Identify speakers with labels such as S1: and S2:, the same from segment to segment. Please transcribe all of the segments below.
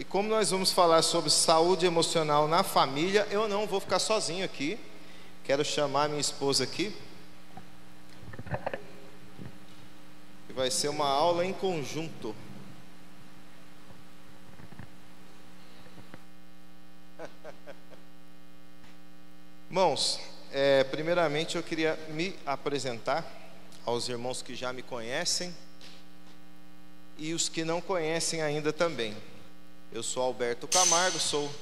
S1: E como nós vamos falar sobre saúde emocional na família, eu não vou ficar sozinho aqui. Quero chamar minha esposa aqui. E vai ser uma aula em conjunto. Irmãos, primeiramente eu queria me apresentar aos irmãos que já me conhecem e os que não conhecem ainda também. Eu sou Alberto Camargo, sou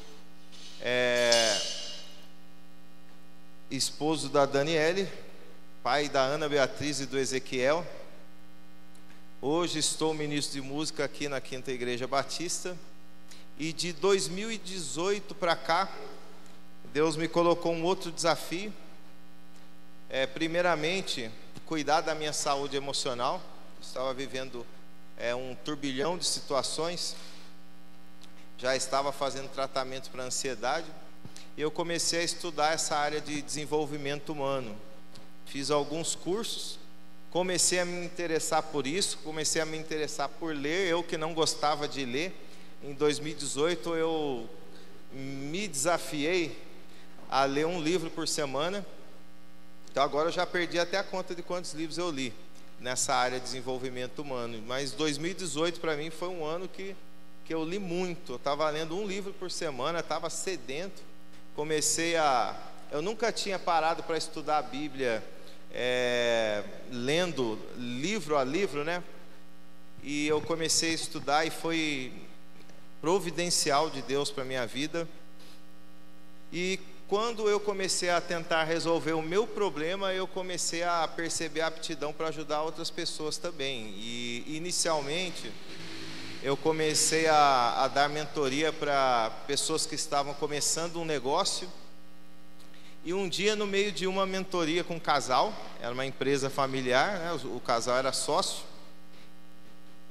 S1: esposo da Daniele, pai da Ana Beatriz e do Ezequiel. Hoje estou ministro de música aqui na Quinta Igreja Batista. E de 2018 para cá, Deus me colocou um outro desafio. Primeiramente, cuidar da minha saúde emocional. Estava vivendo um turbilhão de situações. Já estava fazendo tratamento para ansiedade. E eu comecei a estudar essa área de desenvolvimento humano. Fiz alguns cursos. Comecei a me interessar por isso. Comecei a me interessar por ler. Eu que não gostava de ler. Em 2018 eu me desafiei a ler um livro por semana. Então agora eu já perdi até a conta de quantos livros eu li nessa área de desenvolvimento humano. Mas 2018 para mim foi um ano que eu li muito. Eu estava lendo um livro por semana, estava sedento. Eu nunca tinha parado para estudar a Bíblia lendo livro a livro, né? E eu comecei a estudar e foi providencial de Deus para a minha vida. E quando eu comecei a tentar resolver o meu problema, eu comecei a perceber a aptidão para ajudar outras pessoas também. E inicialmente eu comecei a dar mentoria para pessoas que estavam começando um negócio. E um dia, no meio de uma mentoria com um casal, era uma empresa familiar, né? O casal era sócio.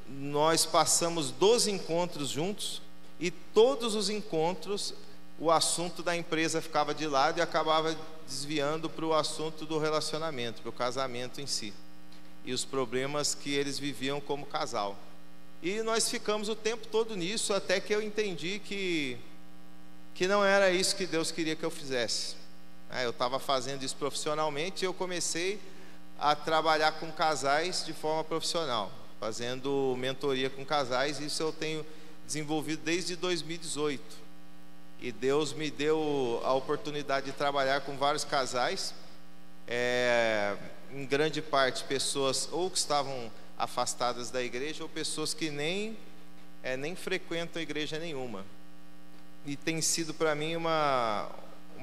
S1: Nós passamos 12 encontros juntos, e todos os encontros o assunto da empresa ficava de lado e acabava desviando para o assunto do relacionamento, para o casamento em si, e os problemas que eles viviam como casal. E nós ficamos o tempo todo nisso, até que eu entendi que não era isso que Deus queria que eu fizesse. Eu estava fazendo isso profissionalmente, e eu comecei a trabalhar com casais de forma profissional, fazendo mentoria com casais. Isso eu tenho desenvolvido desde 2018. E Deus me deu a oportunidade de trabalhar com vários casais, em grande parte pessoas ou que estavam afastadas da igreja, ou pessoas que nem frequentam igreja nenhuma. E tem sido para mim uma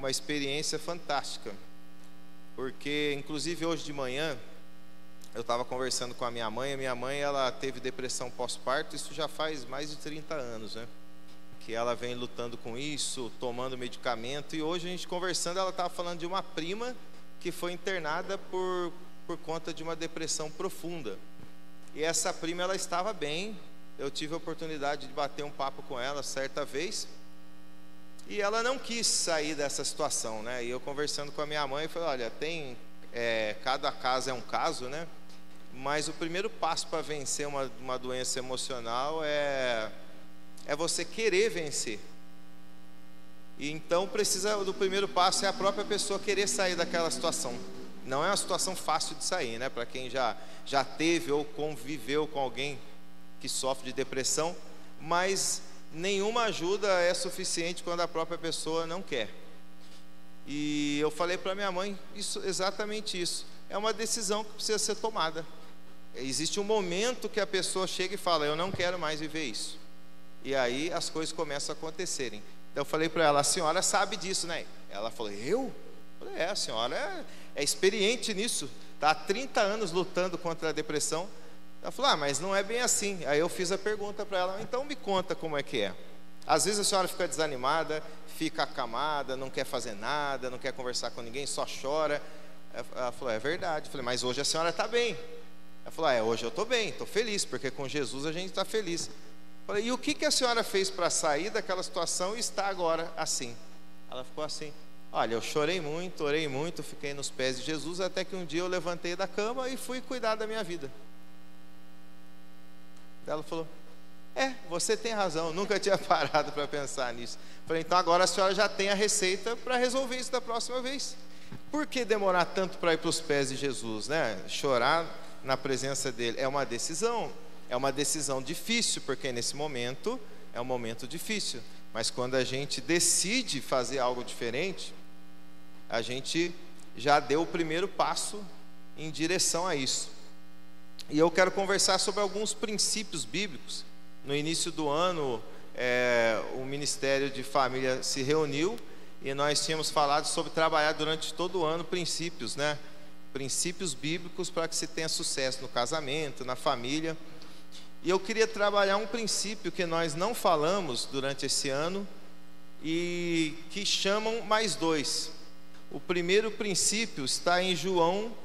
S1: experiência fantástica, porque inclusive hoje de manhã eu estava conversando com a minha mãe. A minha mãe, ela teve depressão pós-parto, isso já faz mais de 30 anos, né? Que ela vem lutando com isso, tomando medicamento. E hoje a gente conversando, ela estava falando de uma prima que foi internada por conta de uma depressão profunda. E essa prima, ela estava bem. Eu tive a oportunidade de bater um papo com ela certa vez, e ela não quis sair dessa situação, né? E eu conversando com a minha mãe, falei: olha, cada caso é um caso, né? Mas o primeiro passo para vencer uma doença emocional é você querer vencer. E então do primeiro passo é a própria pessoa querer sair daquela situação. Não é uma situação fácil de sair, né? Para quem já teve ou conviveu com alguém que sofre de depressão, mas nenhuma ajuda é suficiente quando a própria pessoa não quer. E eu falei para minha mãe exatamente isso. É uma decisão que precisa ser tomada. Existe um momento que a pessoa chega e fala: eu não quero mais viver isso. E aí as coisas começam a acontecerem. Então eu falei para ela: a senhora sabe disso, né? Ela falou: eu? Eu falei: a senhora é experiente nisso, está há 30 anos lutando contra a depressão. Ela falou: mas não é bem assim. Aí eu fiz a pergunta para ela: então me conta como é que é. Às vezes a senhora fica desanimada, fica acamada, não quer fazer nada, não quer conversar com ninguém, só chora. Ela falou: é verdade. Eu falei: mas hoje a senhora está bem. Ela falou: hoje eu estou bem, estou feliz, porque com Jesus a gente está feliz. Eu falei: e o que a senhora fez para sair daquela situação e estar agora assim? Ela ficou assim: olha, eu chorei muito, orei muito, fiquei nos pés de Jesus, até que um dia eu levantei da cama e fui cuidar da minha vida. Ela falou: Você tem razão, nunca tinha parado para pensar nisso. Falei, então agora a senhora já tem a receita para resolver isso da próxima vez. Por que demorar tanto para ir para os pés de Jesus, né? Chorar na presença dele é uma decisão difícil, porque nesse momento é um momento difícil. Mas quando a gente decide fazer algo diferente, a gente já deu o primeiro passo em direção a isso. E eu quero conversar sobre alguns princípios bíblicos. No início do ano, o Ministério de Família se reuniu e nós tínhamos falado sobre trabalhar durante todo o ano princípios, né? Princípios bíblicos para que se tenha sucesso no casamento, na família. E eu queria trabalhar um princípio que nós não falamos durante esse ano e que chamam mais dois. O primeiro princípio está em João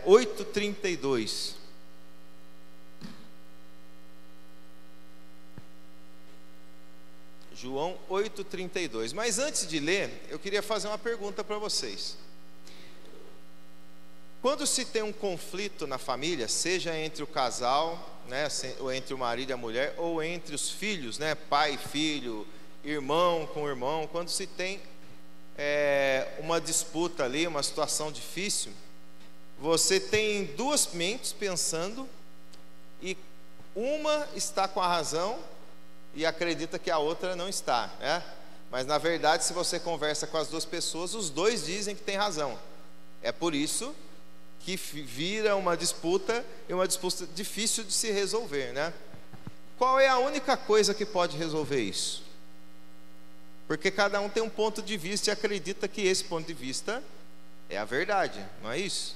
S1: 8:32. João 8:32. Mas antes de ler, eu queria fazer uma pergunta para vocês. Quando se tem um conflito na família, seja entre o casal, né, ou entre o marido e a mulher, ou entre os filhos, né, pai e filho, irmão com irmão, quando se tem uma disputa ali, uma situação difícil, você tem duas mentes pensando e uma está com a razão e acredita que a outra não está, né? Mas na verdade, se você conversa com as duas pessoas, os dois dizem que tem razão. É por isso que vira uma disputa, e uma disputa difícil de se resolver, né? Qual é a única coisa que pode resolver isso? Porque cada um tem um ponto de vista e acredita que esse ponto de vista é a verdade, não é isso?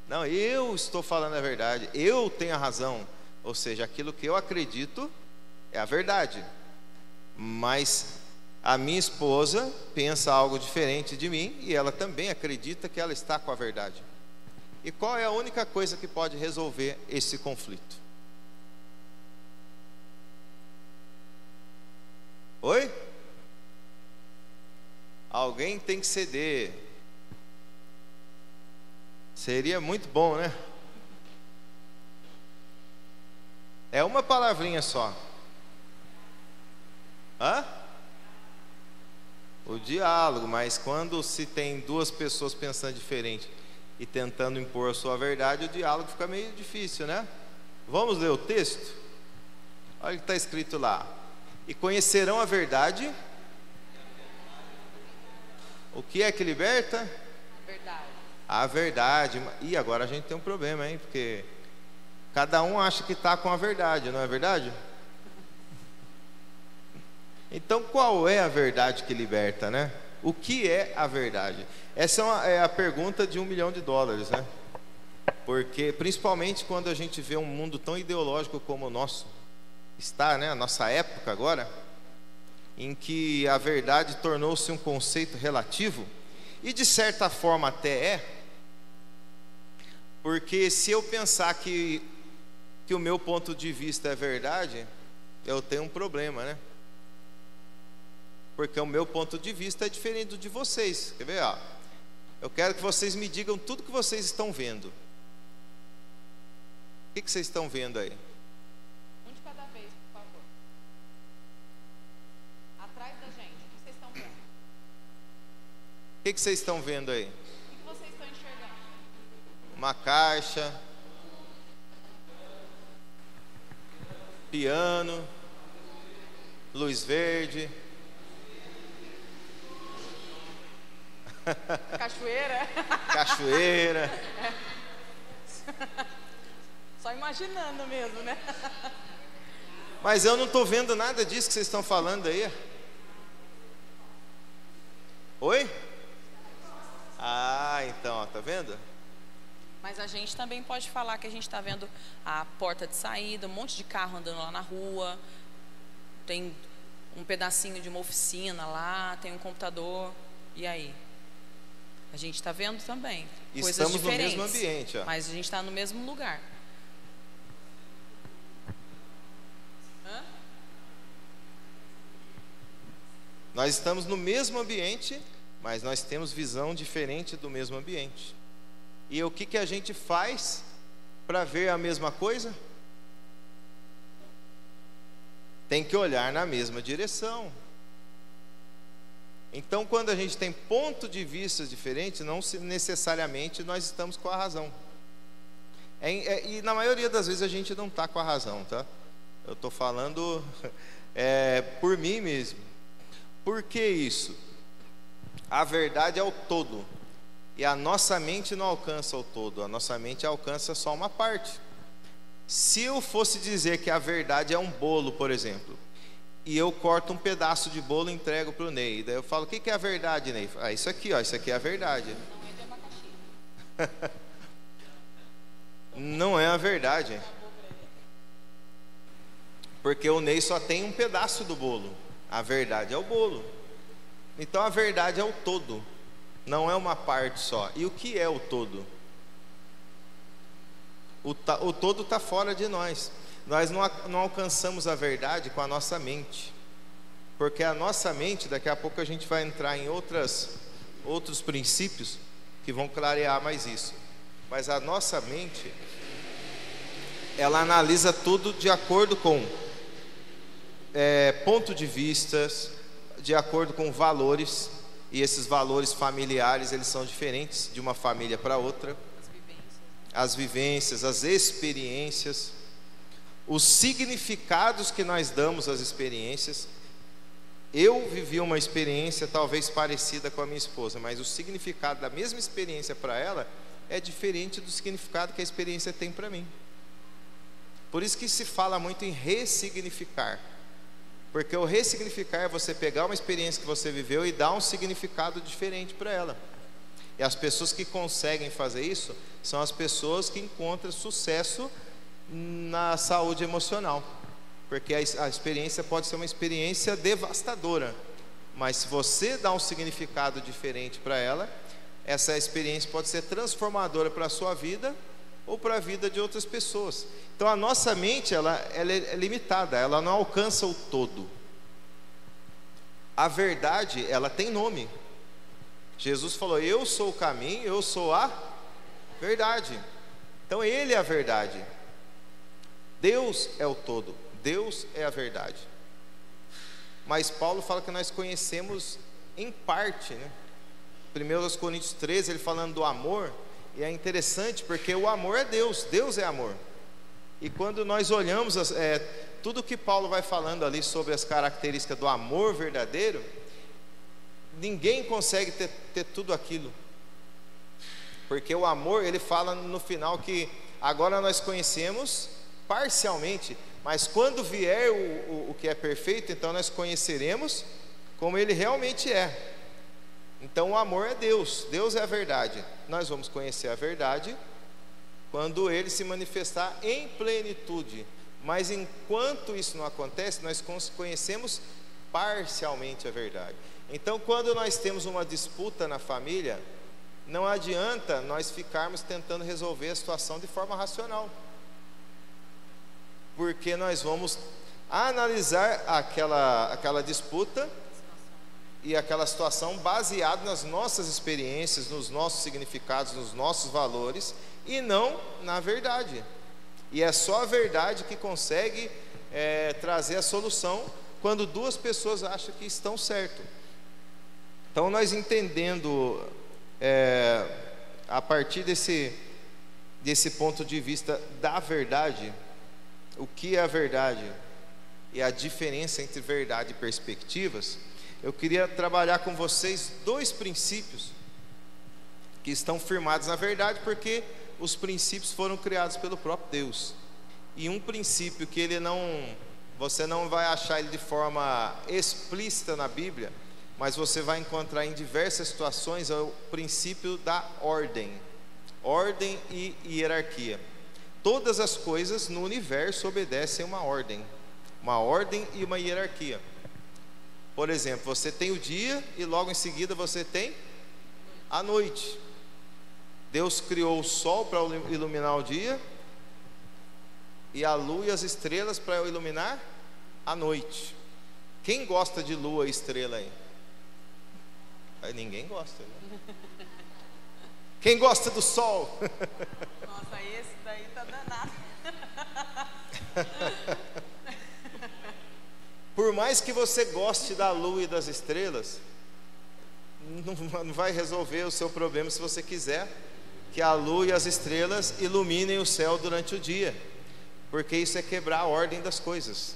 S1: Não, eu estou falando a verdade, eu tenho a razão, ou seja, aquilo que eu acredito é a verdade. Mas a minha esposa pensa algo diferente de mim e ela também acredita que ela está com a verdade. E qual é a única coisa que pode resolver esse conflito? Oi? Alguém tem que ceder. Seria muito bom, né? É uma palavrinha só. Hã? O diálogo, mas quando se tem duas pessoas pensando diferente e tentando impor a sua verdade, o diálogo fica meio difícil, né? Vamos ler o texto? Olha o que está escrito lá. E conhecerão a verdade. O que é que liberta?
S2: Verdade.
S1: A verdade. E agora a gente tem um problema, hein? Porque cada um acha que está com a verdade, não é verdade? Então, qual é a verdade que liberta, né? O que é a verdade? Essa é a pergunta de $1 milhão, né? Porque, principalmente quando a gente vê um mundo tão ideológico como o nosso está, né? A nossa época agora, em que a verdade tornou-se um conceito relativo, e de certa forma até é, porque se eu pensar que o meu ponto de vista é verdade, eu tenho um problema, né? Porque o meu ponto de vista é diferente do de vocês. Quer ver? Ó, eu quero que vocês me digam tudo que vocês estão vendo. O que vocês estão vendo aí?
S2: Um de cada vez, por favor. Atrás da gente, o que vocês estão vendo?
S1: O que vocês estão vendo aí?
S2: O que vocês estão enxergando?
S1: Uma caixa, piano, luz verde.
S2: Cachoeira.
S1: Cachoeira.
S2: Só imaginando mesmo, né?
S1: Mas eu não estou vendo nada disso que vocês estão falando aí. Oi? Ah, então, ó, tá vendo?
S2: Mas a gente também pode falar que a gente está vendo a porta de saída, um monte de carro andando lá na rua, tem um pedacinho de uma oficina lá, tem um computador, e aí? A gente está vendo também coisas
S1: Estamos
S2: diferentes,
S1: no mesmo ambiente, ó.
S2: mas a gente está no mesmo lugar. Hã?
S1: Nós estamos no mesmo ambiente, mas nós temos visão diferente do mesmo ambiente. E o que a gente faz para ver a mesma coisa? tem que olhar na mesma direção. Então, quando a gente tem ponto de vista diferente, não necessariamente nós estamos com a razão. E na maioria das vezes a gente não está com a razão, tá? Eu estou falando por mim mesmo. Por que isso? A verdade é o todo. E a nossa mente não alcança o todo. A nossa mente alcança só uma parte. Se eu fosse dizer que a verdade é um bolo, por exemplo, e eu corto um pedaço de bolo e entrego para o Ney, daí eu falo: o que é a verdade, Ney? Isso aqui, ó, isso aqui é a verdade.
S2: Não é de abacaxi.
S1: Não é a verdade. Porque o Ney só tem um pedaço do bolo. A verdade é o bolo. Então a verdade é o todo, não é uma parte só. E o que é o todo? O todo está fora de nós. Nós não alcançamos a verdade com a nossa mente. Porque a nossa mente, daqui a pouco a gente vai entrar em outros princípios que vão clarear mais isso. Mas a nossa mente, ela analisa tudo de acordo com ponto de vistas, de acordo com valores. E esses valores familiares, eles são diferentes de uma família para outra. As vivências, as experiências, os significados que nós damos às experiências. Eu vivi uma experiência talvez parecida com a minha esposa, mas o significado da mesma experiência para ela é diferente do significado que a experiência tem para mim. Por isso que se fala muito em ressignificar. Porque o ressignificar é você pegar uma experiência que você viveu e dar um significado diferente para ela. E as pessoas que conseguem fazer isso são as pessoas que encontram sucesso na saúde emocional. Porque a experiência pode ser uma experiência devastadora, mas se você dá um significado diferente para ela, essa experiência pode ser transformadora para a sua vida ou para a vida de outras pessoas. Então a nossa mente ela é limitada, ela não alcança o todo. A verdade, ela tem nome. Jesus falou: eu sou o caminho, eu sou a verdade. Então Ele é a verdade. Deus é o todo, Deus é a verdade. Mas Paulo fala que nós conhecemos em parte, né? 1 Coríntios 13, ele falando do amor, e é interessante porque o amor é Deus, Deus é amor. E quando nós olhamos tudo que Paulo vai falando ali sobre as características do amor verdadeiro, ninguém consegue ter tudo aquilo. Porque o amor, ele fala no final que agora nós conhecemos parcialmente, mas quando vier o que é perfeito, então nós conheceremos como ele realmente é. Então o amor é Deus, Deus é a verdade. Nós vamos conhecer a verdade quando ele se manifestar em plenitude. Mas enquanto isso não acontece, nós conhecemos parcialmente a verdade. Então quando nós temos uma disputa na família, não adianta nós ficarmos tentando resolver a situação de forma racional, porque nós vamos analisar aquela disputa e aquela situação baseado nas nossas experiências, nos nossos significados, nos nossos valores, e não na verdade. E é só a verdade que consegue trazer a solução quando duas pessoas acham que estão certo. Então nós entendendo a partir desse ponto de vista da verdade, o que é a verdade e a diferença entre verdade e perspectivas, eu queria trabalhar com vocês dois princípios que estão firmados na verdade, porque os princípios foram criados pelo próprio Deus. E um princípio que você não vai achar ele de forma explícita na Bíblia, mas você vai encontrar em diversas situações, é o princípio da ordem e hierarquia. Todas as coisas no universo obedecem uma ordem e uma hierarquia. Por exemplo, você tem o dia e logo em seguida você tem a noite. Deus criou o sol para iluminar o dia e a lua e as estrelas para iluminar a noite. Quem gosta de lua e estrela aí? Ninguém gosta, né? Quem gosta do sol?
S2: Nossa, esse daí tá danado.
S1: mais que você goste da lua e das estrelas, não vai resolver o seu problema se você quiser que a lua e as estrelas iluminem o céu durante o dia, porque isso é quebrar a ordem das coisas.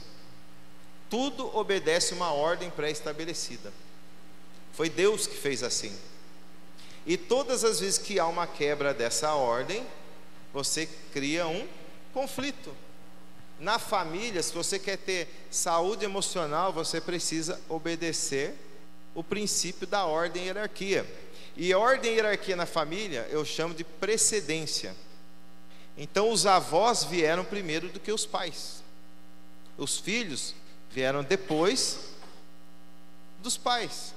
S1: Tudo obedece uma ordem pré-estabelecida. Foi Deus que fez assim. E todas as vezes que há uma quebra dessa ordem, você cria um conflito. Na família, se você quer ter saúde emocional, você precisa obedecer o princípio da ordem e hierarquia. E ordem e hierarquia na família eu chamo de precedência. Então os avós vieram primeiro do que os pais. Os filhos vieram depois dos pais.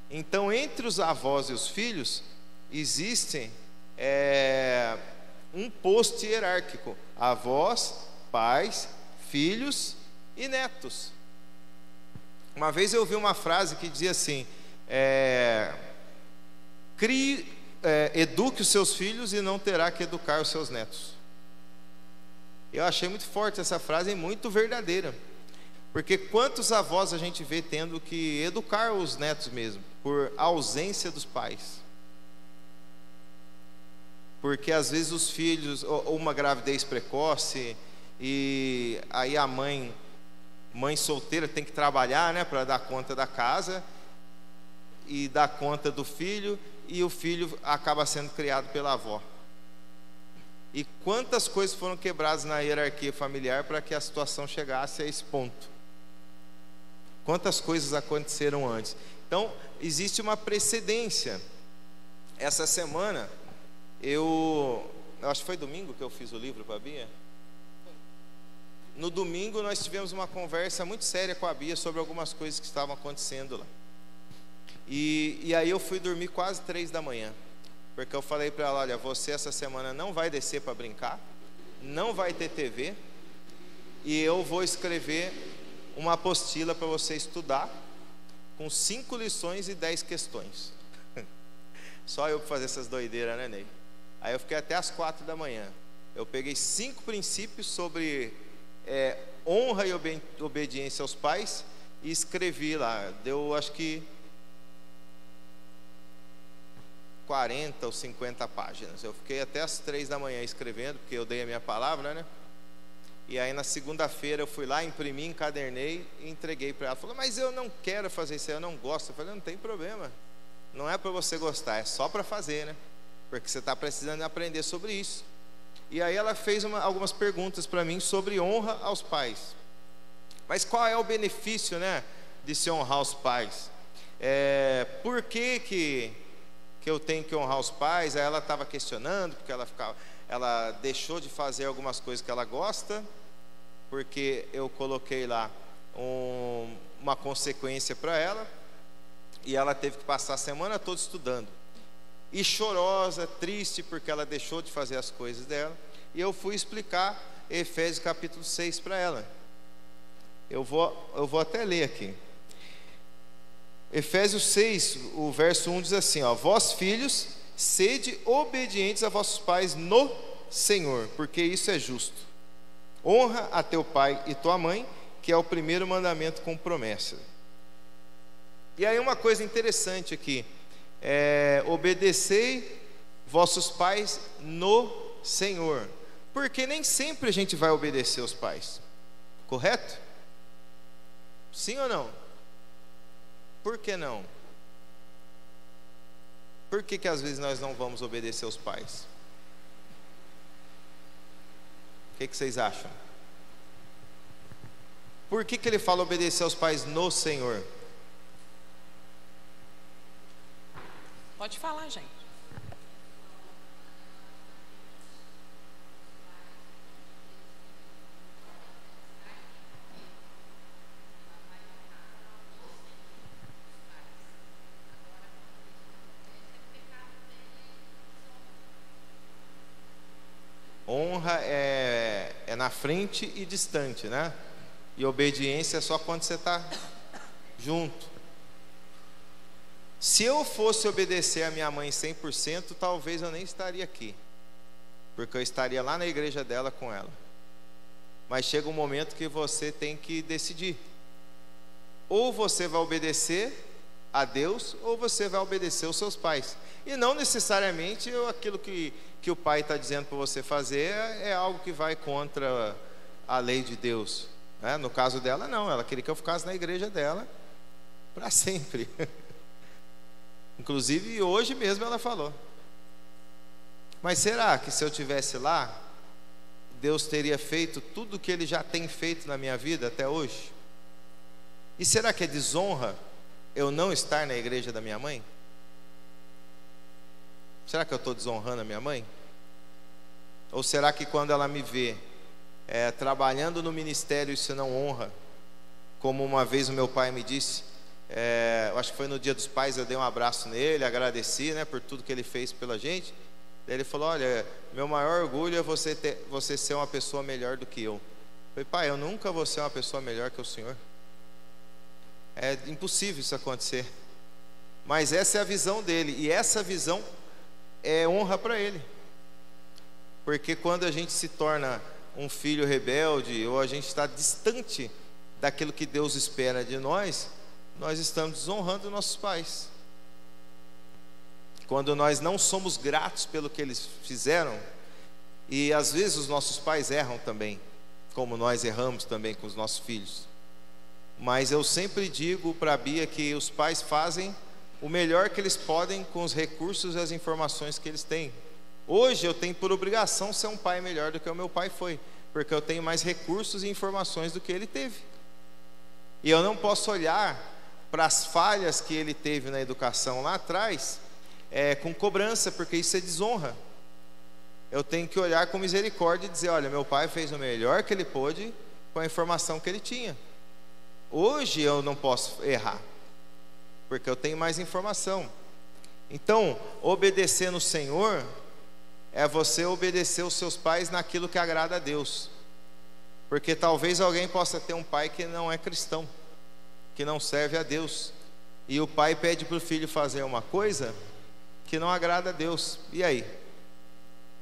S1: Então entre os avós e os filhos existe um posto hierárquico: avós, pais, filhos e netos. Uma vez eu ouvi uma frase que dizia assim: eduque os seus filhos e não terá que educar os seus netos. Eu achei muito forte essa frase e muito verdadeira, porque quantos avós a gente vê tendo que educar os netos mesmo, por ausência dos pais? Porque às vezes os filhos, ou uma gravidez precoce, e aí a mãe solteira tem que trabalhar, né, para dar conta da casa e dar conta do filho, e o filho acaba sendo criado pela avó. E quantas coisas foram quebradas na hierarquia familiar para que a situação chegasse a esse ponto? Quantas coisas aconteceram antes? Então, existe uma precedência. Essa semana, eu acho que foi domingo que eu fiz o livro para a Bia. No domingo nós tivemos uma conversa muito séria com a Bia sobre algumas coisas que estavam acontecendo lá. E aí eu fui dormir quase 3 da manhã, porque eu falei para ela: olha, você essa semana não vai descer para brincar, não vai ter TV, e eu vou escrever uma apostila para você estudar, com 5 lições e 10 questões. Só eu para fazer essas doideiras, né, Ney? Aí eu fiquei até as 4 da manhã. Eu peguei 5 princípios sobre honra e obediência aos pais e escrevi lá. Deu acho que 40 ou 50 páginas. Eu fiquei até as 3 da manhã escrevendo, porque eu dei a minha palavra, né? E aí na segunda-feira eu fui lá, imprimi, encadernei e entreguei para ela. Ela falou: mas eu não quero fazer isso, eu não gosto. Eu falei: não tem problema, não é para você gostar, é só para fazer, né? Porque você está precisando aprender sobre isso. E aí ela fez algumas perguntas para mim sobre honra aos pais. Mas qual é o benefício, né, de se honrar os pais? Por que eu tenho que honrar os pais? Aí ela estava questionando, porque ela deixou de fazer algumas coisas que ela gosta, porque eu coloquei lá uma consequência para ela, e ela teve que passar a semana toda estudando, e chorosa, triste, porque ela deixou de fazer as coisas dela. E eu fui explicar Efésios capítulo 6 para ela. Eu vou até ler aqui. Efésios 6, o verso 1 diz assim, ó: vós filhos, sede obedientes a vossos pais no Senhor, porque isso é justo. Honra a teu pai e tua mãe, que é o primeiro mandamento com promessa. E aí uma coisa interessante aqui: obedecei vossos pais no Senhor, porque nem sempre a gente vai obedecer os pais, correto? Sim ou não? Por que não? Por que às vezes nós não vamos obedecer os pais? O que vocês acham? Por que ele fala obedecer aos pais no Senhor?
S2: Pode falar, gente.
S1: Honra é na frente e distante, né? E obediência é só quando você está junto. Se eu fosse obedecer a minha mãe 100%, talvez eu nem estaria aqui, porque eu estaria lá na igreja dela com ela. Mas chega um momento que você tem que decidir. ou você vai obedecer a Deus, ou você vai obedecer aos seus pais. E não necessariamente aquilo que o pai está dizendo para você fazer é algo que vai contra a lei de Deus, né? No caso dela, não, ela queria que eu ficasse na igreja dela para sempre. Inclusive hoje mesmo ela falou: mas será que se eu tivesse lá, Deus teria feito tudo o que Ele já tem feito na minha vida até hoje? E será que é desonra eu não estar na igreja da minha mãe? Será que eu estou desonrando a minha mãe? Ou será que quando ela me vê trabalhando no ministério, isso não honra? Como uma vez o meu pai me disse, eu acho que foi no Dia dos Pais, eu dei um abraço nele, agradeci, né, por tudo que ele fez pela gente. Daí ele falou: olha, meu maior orgulho é você ser uma pessoa melhor do que eu. Eu falei: pai, eu nunca vou ser uma pessoa melhor que o senhor. É impossível isso acontecer. Mas essa é a visão dele, e essa visão é honra para ele. Porque quando a gente se torna um filho rebelde, ou a gente está distante daquilo que Deus espera de nós, nós estamos desonrando nossos pais. Quando nós não somos gratos pelo que eles fizeram, e às vezes os nossos pais erram também, como nós erramos também com os nossos filhos. Mas eu sempre digo para a Bia que os pais fazem o melhor que eles podem com os recursos e as informações que eles têm. Hoje eu tenho por obrigação ser um pai melhor do que o meu pai foi, porque eu tenho mais recursos e informações do que ele teve. E eu não posso olhar para as falhas que ele teve na educação lá atrás com cobrança, porque isso é desonra. Eu tenho que olhar com misericórdia e dizer: olha, meu pai fez o melhor que ele pôde com a informação que ele tinha. Hoje eu não posso errar, porque eu tenho mais informação. Então, obedecer no Senhor é você obedecer os seus pais naquilo que agrada a Deus. Porque talvez alguém possa ter um pai que não é cristão, que não serve a Deus, e o pai pede para o filho fazer uma coisa que não agrada a Deus. E aí?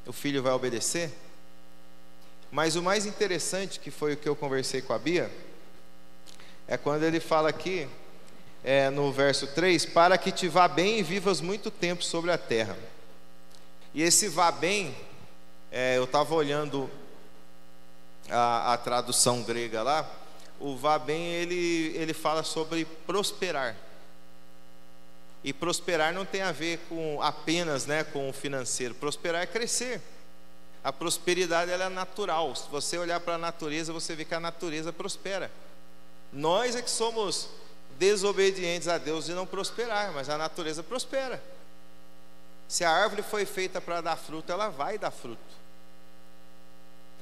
S1: O filho vai obedecer? Mas o mais interessante, que foi o que eu conversei com a Bia, é quando ele fala aqui, no verso 3: para que te vá bem e vivas muito tempo sobre a terra. E esse vá bem, eu estava olhando a tradução grega lá. O vá bem, ele fala sobre prosperar. E prosperar não tem a ver com apenas, né, com o financeiro. Prosperar é crescer. A prosperidade, ela é natural. Se você olhar para a natureza, você vê que a natureza prospera. Nós é que somos desobedientes a Deus e não prosperar, mas a natureza prospera. Se a árvore foi feita para dar fruto, ela vai dar fruto.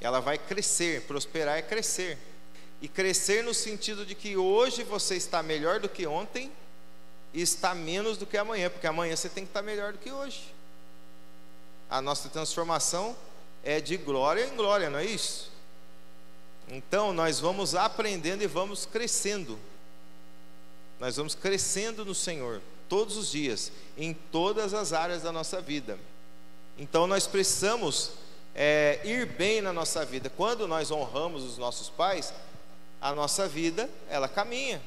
S1: Ela vai crescer. Prosperar é crescer. E crescer no sentido de que hoje você está melhor do que ontem e está menos do que amanhã, porque amanhã você tem que estar melhor do que hoje. A nossa transformação é de glória em glória, não é isso? Então nós vamos aprendendo e vamos crescendo. Nós vamos crescendo no Senhor todos os dias, em todas as áreas da nossa vida. Então nós precisamos ir bem na nossa vida. Quando nós honramos os nossos pais, a nossa vida, ela caminha.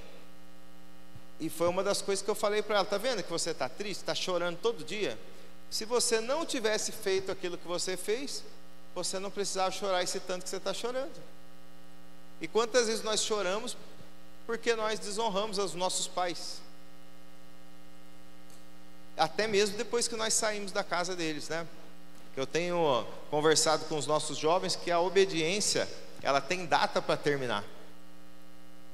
S1: E foi uma das coisas que eu falei para ela: tá vendo que você está triste, está chorando todo dia? Se você não tivesse feito aquilo que você fez, você não precisava chorar esse tanto que você está chorando. E quantas vezes nós choramos porque nós desonramos os nossos pais? Até mesmo depois que nós saímos da casa deles, né? Eu tenho conversado com os nossos jovens que a obediência, ela tem data para terminar.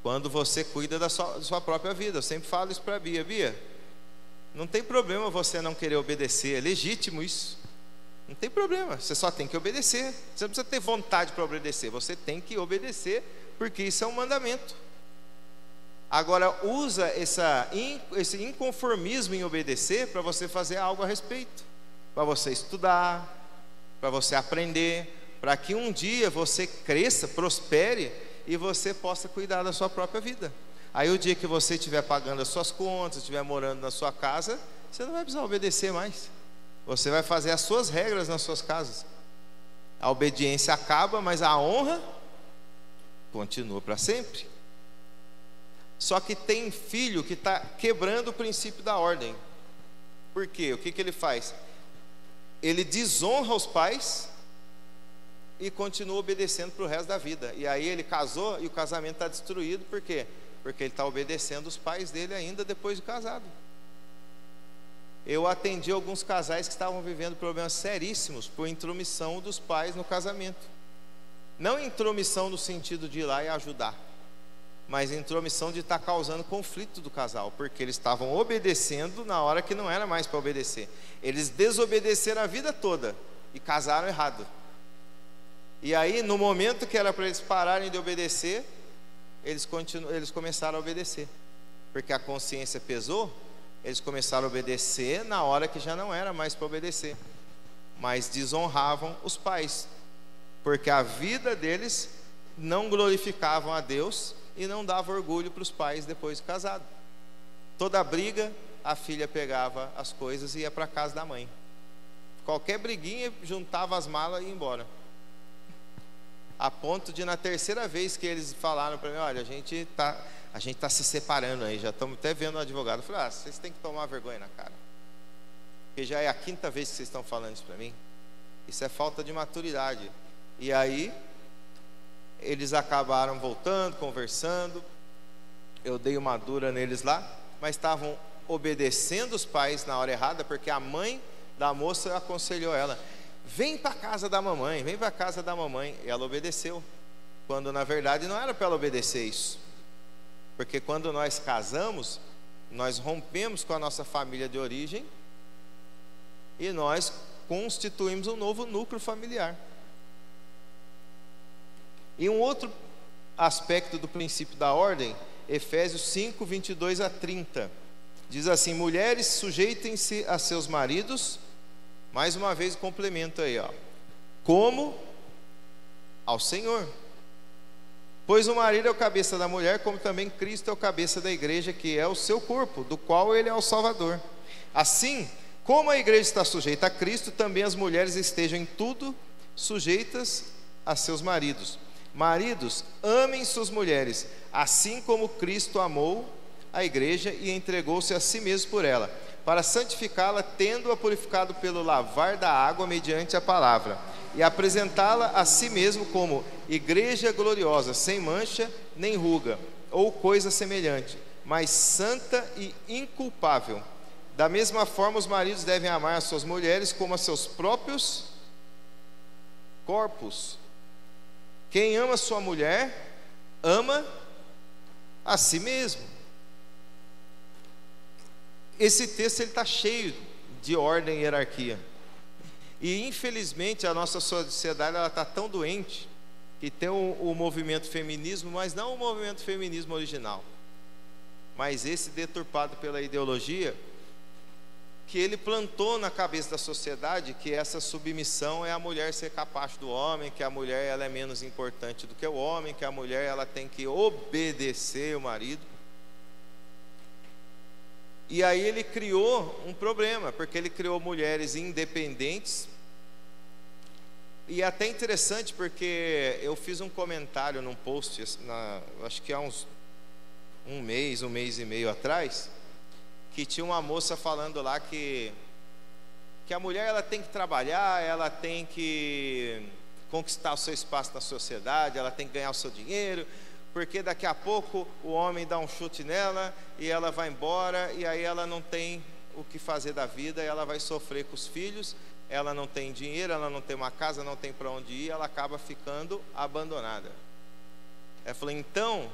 S1: Quando você cuida da sua própria vida. Eu sempre falo isso para a Bia: Bia, não tem problema você não querer obedecer, é legítimo isso. Não tem problema, você só tem que obedecer. Você não precisa ter vontade para obedecer, você tem que obedecer, porque isso é um mandamento. Agora, usa esse inconformismo em obedecer para você fazer algo a respeito, para você estudar, para você aprender, para que um dia você cresça, prospere e você possa cuidar da sua própria vida. Aí o dia que você estiver pagando as suas contas, estiver morando na sua casa, você não vai precisar obedecer mais. Você vai fazer as suas regras nas suas casas. A obediência acaba, mas a honra continua para sempre. Só que tem filho que está quebrando o princípio da ordem. Por quê? O que ele faz? Ele desonra os pais e continua obedecendo para o resto da vida. E aí ele casou e o casamento está destruído. Por quê? Porque ele está obedecendo os pais dele ainda depois de casado. Eu atendi alguns casais que estavam vivendo problemas seríssimos por intromissão dos pais no casamento. Não intromissão no sentido de ir lá e ajudar, mas intromissão de estar causando conflito do casal, porque eles estavam obedecendo na hora que não era mais para obedecer. Eles desobedeceram a vida toda e casaram errado. E aí, no momento que era para eles pararem de obedecer, eles começaram a obedecer, porque a consciência pesou. Eles começaram a obedecer na hora que já não era mais para obedecer, mas desonravam os pais, porque a vida deles não glorificavam a Deus e não dava orgulho para os pais depois de casado. Toda briga, a filha pegava as coisas e ia para a casa da mãe. Qualquer briguinha, juntava as malas e ia embora. A ponto de, na terceira vez que eles falaram para mim: olha, a gente tá se separando aí, já estamos até vendo o advogado. Eu falei: vocês têm que tomar vergonha na cara, porque já é a quinta vez que vocês estão falando isso para mim. Isso é falta de maturidade. E aí eles acabaram voltando, conversando. Eu dei uma dura neles lá, mas estavam obedecendo os pais na hora errada, porque a mãe da moça aconselhou ela: vem para a casa da mamãe, vem para a casa da mamãe. E ela obedeceu, quando na verdade não era para ela obedecer isso. Porque quando nós casamos, nós rompemos com a nossa família de origem e nós constituímos um novo núcleo familiar. E um outro aspecto do princípio da ordem, Efésios 5, 22 a 30, diz assim: mulheres, sujeitem-se a seus maridos. Mais uma vez o complemento aí, como ao Senhor. Pois o marido é o cabeça da mulher, como também Cristo é o cabeça da igreja, que é o seu corpo, do qual ele é o Salvador. Assim, como a igreja está sujeita a Cristo, também as mulheres estejam em tudo sujeitas a seus maridos. Maridos, amem suas mulheres, assim como Cristo amou a igreja e entregou-se a si mesmo por ela, para santificá-la, tendo-a purificado pelo lavar da água mediante a palavra, e apresentá-la a si mesmo como igreja gloriosa, sem mancha nem ruga, ou coisa semelhante, mas santa e inculpável. Da mesma forma, os maridos devem amar as suas mulheres como a seus próprios corpos. Quem ama sua mulher, ama a si mesmo. Esse texto está cheio de ordem e hierarquia. E infelizmente a nossa sociedade está tão doente que tem o movimento feminismo, mas não o movimento feminismo original, mas esse deturpado pela ideologia, que ele plantou na cabeça da sociedade que essa submissão é a mulher ser capaz do homem, que a mulher ela é menos importante do que o homem, que a mulher ela tem que obedecer o marido. E aí ele criou um problema, porque ele criou mulheres independentes. E é até interessante, porque eu fiz um comentário num post, acho que há um mês e meio atrás, que tinha uma moça falando lá que a mulher ela tem que trabalhar, ela tem que conquistar o seu espaço na sociedade, ela tem que ganhar o seu dinheiro, porque daqui a pouco o homem dá um chute nela e ela vai embora, e aí ela não tem o que fazer da vida, ela vai sofrer com os filhos, ela não tem dinheiro, ela não tem uma casa, não tem para onde ir, ela acaba ficando abandonada. Eu falei: então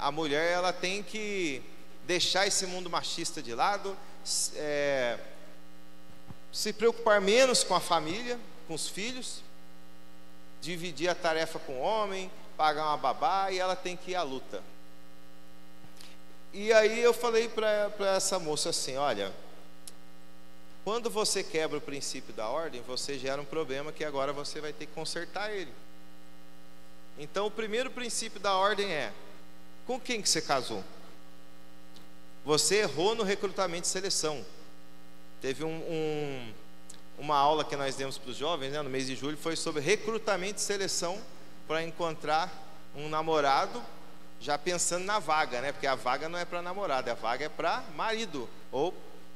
S1: a mulher ela tem que deixar esse mundo machista de lado, se preocupar menos com a família, com os filhos, dividir a tarefa com o homem, pagar uma babá, e ela tem que ir à luta. E aí eu falei para essa moça assim: olha, quando você quebra o princípio da ordem, você gera um problema que agora você vai ter que consertar ele. Então o primeiro princípio da ordem é: com quem que você casou? Você errou no recrutamento e seleção. Teve uma aula que nós demos para os jovens, no mês de julho, foi sobre recrutamento e seleção para encontrar um namorado já pensando na vaga, né? Porque a vaga não é para namorada, a vaga é para marido ou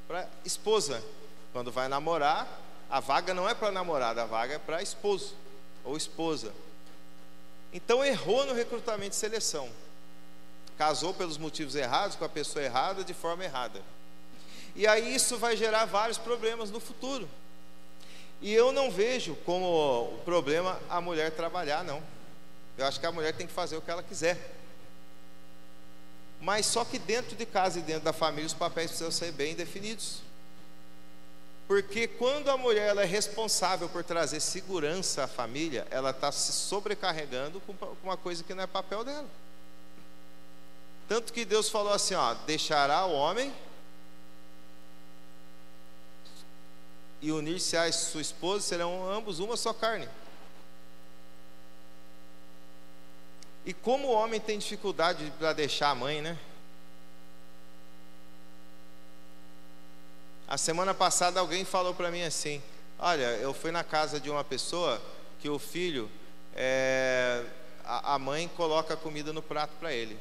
S1: para esposa. Quando vai namorar, a vaga não é para namorada, a vaga é para esposo ou esposa. Então errou no recrutamento de seleção. Casou pelos motivos errados, com a pessoa errada, de forma errada. E aí isso vai gerar vários problemas no futuro. E eu não vejo como o problema a mulher trabalhar, não. Eu acho que a mulher tem que fazer o que ela quiser. Mas só que dentro de casa e dentro da família os papéis precisam ser bem definidos. Porque quando a mulher ela é responsável por trazer segurança à família, ela está se sobrecarregando com uma coisa que não é papel dela. Tanto que Deus falou assim, ó, deixará o homem e unir-se a sua esposa, serão ambos uma só carne. E como o homem tem dificuldade para deixar a mãe, né? A semana passada alguém falou para mim assim, olha, eu fui na casa de uma pessoa que o filho, a mãe coloca comida no prato para ele.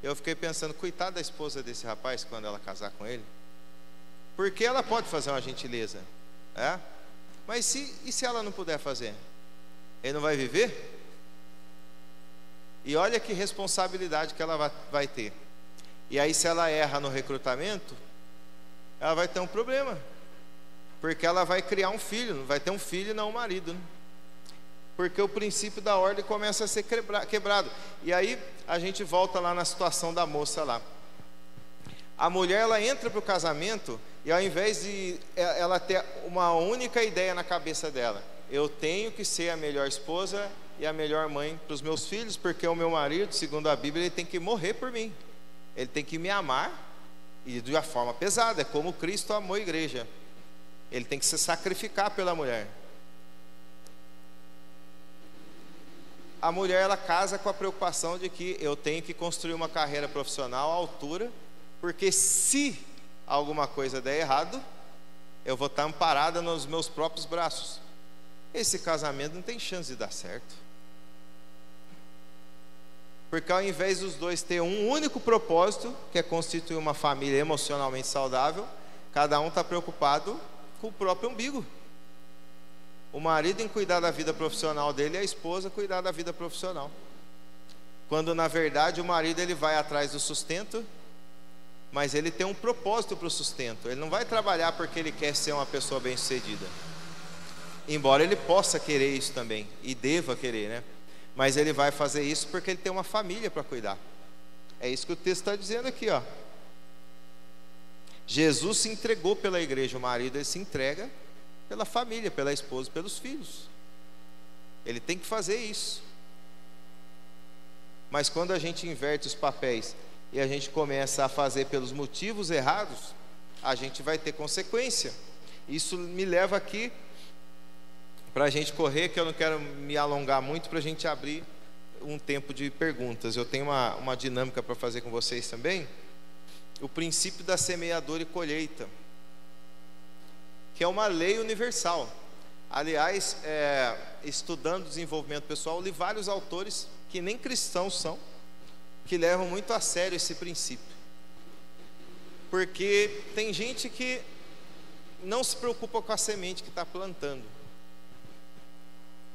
S1: Eu fiquei pensando, coitada da esposa desse rapaz quando ela casar com ele. Porque ela pode fazer uma gentileza, mas e se ela não puder fazer? Ele não vai viver? E olha que responsabilidade que ela vai ter. E aí se ela erra no recrutamento, ela vai ter um problema. Porque ela vai criar um filho, vai ter um filho e não um marido, né? Porque o princípio da ordem começa a ser quebrado. E aí a gente volta lá na situação da moça lá. A mulher ela entra para o casamento e ao invés de ela ter uma única ideia na cabeça dela, eu tenho que ser a melhor esposa e a melhor mãe para os meus filhos, porque o meu marido, segundo a Bíblia, ele tem que morrer por mim, ele tem que me amar e de uma forma pesada, é como Cristo amou a igreja, ele tem que se sacrificar pela mulher. A mulher ela casa com a preocupação de que eu tenho que construir uma carreira profissional à altura, porque se alguma coisa der errado, eu vou estar amparada nos meus próprios braços. Esse casamento não tem chance de dar certo. Porque ao invés dos dois ter um único propósito, que é constituir uma família emocionalmente saudável, cada um está preocupado com o próprio umbigo. O marido em cuidar da vida profissional dele e a esposa cuidar da vida profissional. Quando na verdade o marido ele vai atrás do sustento, mas ele tem um propósito para o sustento. Ele não vai trabalhar porque ele quer ser uma pessoa bem-sucedida. Embora ele possa querer isso também, e deva querer, né? Mas ele vai fazer isso porque ele tem uma família para cuidar. É isso que o texto está dizendo aqui, ó. Jesus se entregou pela igreja, o marido ele se entrega pela família, pela esposa, pelos filhos. Ele tem que fazer isso. Mas quando a gente inverte os papéis e a gente começa a fazer pelos motivos errados, a gente vai ter consequência. Isso me leva aqui para a gente correr, que eu não quero me alongar muito, para a gente abrir um tempo de perguntas. Eu tenho uma dinâmica para fazer com vocês também. O princípio da semeadura e colheita, que é uma lei universal. Aliás, estudando desenvolvimento pessoal, eu li vários autores que nem cristãos são, que levam muito a sério esse princípio. Porque tem gente que não se preocupa com a semente que está plantando,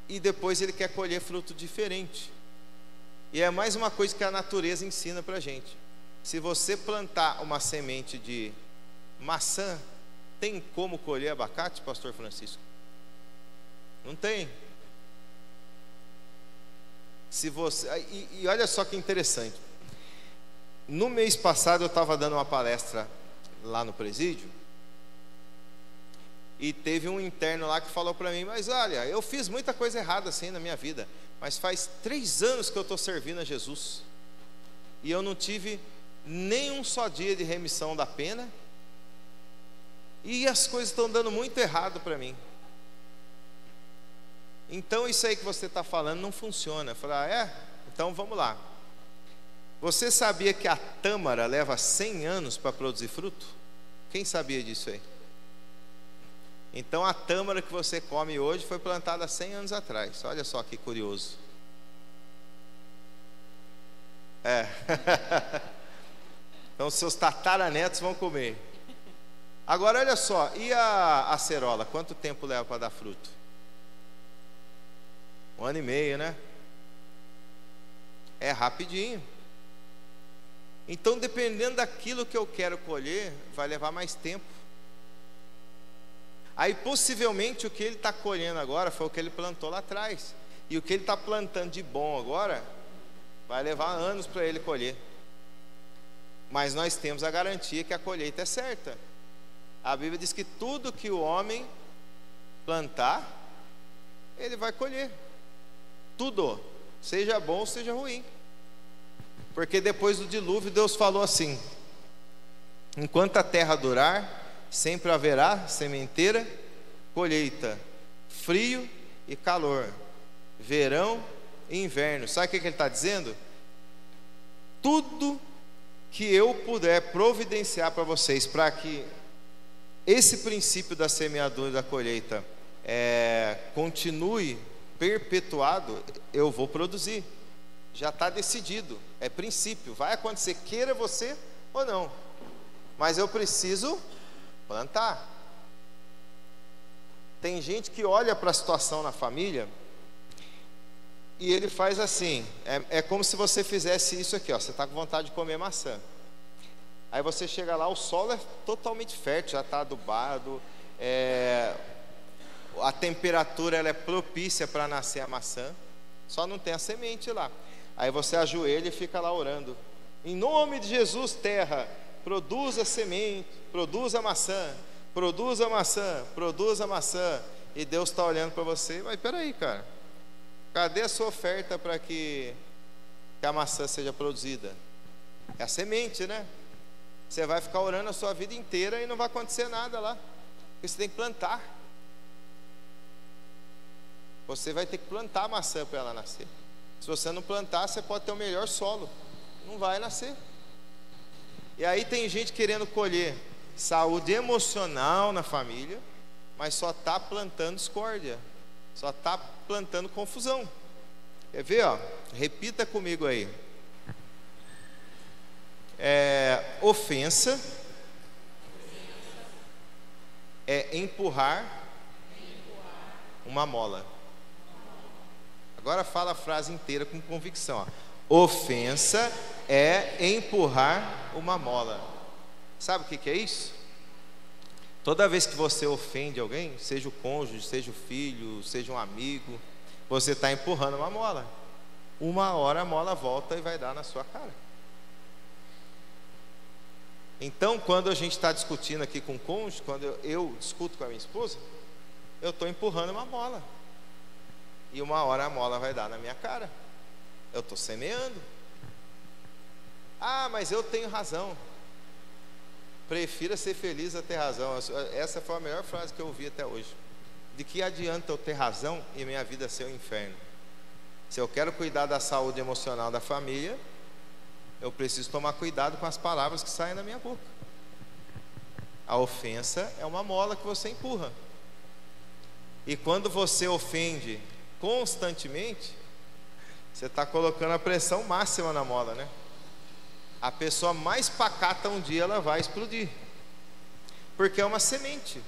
S1: e depois ele quer colher fruto diferente. E é mais uma coisa que a natureza ensina para a gente. Se você plantar uma semente de maçã, tem como colher abacate, pastor Francisco? Não tem. Se você, e olha só que interessante. No mês passado eu estava dando uma palestra lá no presídio, e teve um interno lá que falou para mim, mas olha, eu fiz muita coisa errada assim na minha vida, mas faz 3 anos que eu estou servindo a Jesus, e eu não tive nem um só dia de remissão da pena, e as coisas estão dando muito errado para mim. Então isso aí que você está falando não funciona. Eu falei, então vamos lá. Você sabia que a tâmara leva 100 anos para produzir fruto? Quem sabia disso aí? Então a tâmara que você come hoje foi plantada 100 anos atrás. Olha só que curioso. É. Então seus tataranetos vão comer. Agora olha só, e a acerola? Quanto tempo leva para dar fruto? 1 ano e meio, né? É rapidinho. Então, dependendo daquilo que eu quero colher, vai levar mais tempo. Aí, possivelmente, o que ele está colhendo agora foi o que ele plantou lá atrás. E o que ele está plantando de bom agora, vai levar anos para ele colher. Mas nós temos a garantia que a colheita é certa. A Bíblia diz que tudo que o homem plantar, ele vai colher. Tudo, seja bom ou seja ruim. Porque depois do dilúvio Deus falou assim: enquanto a terra durar, sempre haverá sementeira, colheita, frio e calor, verão e inverno. Sabe o que ele está dizendo? Tudo que eu puder providenciar para vocês, para que esse princípio da semeadura e da colheita continue perpetuado, eu vou produzir. Já está decidido, é princípio, vai acontecer, queira você ou não, mas eu preciso plantar. Tem gente que olha para a situação na família e ele faz assim, é como se você fizesse isso aqui, ó, você está com vontade de comer maçã, aí você chega lá, o solo é totalmente fértil, já está adubado, a temperatura ela é propícia para nascer a maçã, só não tem a semente lá. Aí você ajoelha e fica lá orando: em nome de Jesus, terra, produza semente, produza maçã, produza maçã, produza maçã. E Deus está olhando para você: mas peraí, cara, cadê a sua oferta para que a maçã seja produzida? É a semente, né? Você vai ficar orando a sua vida inteira e não vai acontecer nada lá, porque você tem que plantar. Você vai ter que plantar a maçã para ela nascer. Se você não plantar, você pode ter o melhor solo, não vai nascer. E aí tem gente querendo colher saúde emocional na família, mas só está plantando discórdia, só está plantando confusão. Quer ver, ó? Repita comigo aí. Ofensa é empurrar uma mola. Agora fala a frase inteira com convicção, ó. Ofensa é empurrar uma mola. Sabe o que é isso? Toda vez que você ofende alguém, seja o cônjuge, seja o filho, seja um amigo, você está empurrando uma mola. Uma hora a mola volta e vai dar na sua cara. Então, quando a gente está discutindo aqui com o cônjuge, quando eu discuto com a minha esposa, eu estou empurrando uma mola. E uma hora a mola vai dar na minha cara. Eu estou semeando. Ah, mas eu tenho razão. Prefira ser feliz a ter razão. Essa foi a melhor frase que eu ouvi até hoje. De que adianta eu ter razão e minha vida ser um inferno? Se eu quero cuidar da saúde emocional da família, eu preciso tomar cuidado com as palavras que saem da minha boca. A ofensa é uma mola que você empurra. E quando você ofende constantemente, você está colocando a pressão máxima na mola, né? A pessoa mais pacata um dia ela vai explodir, porque é uma semente.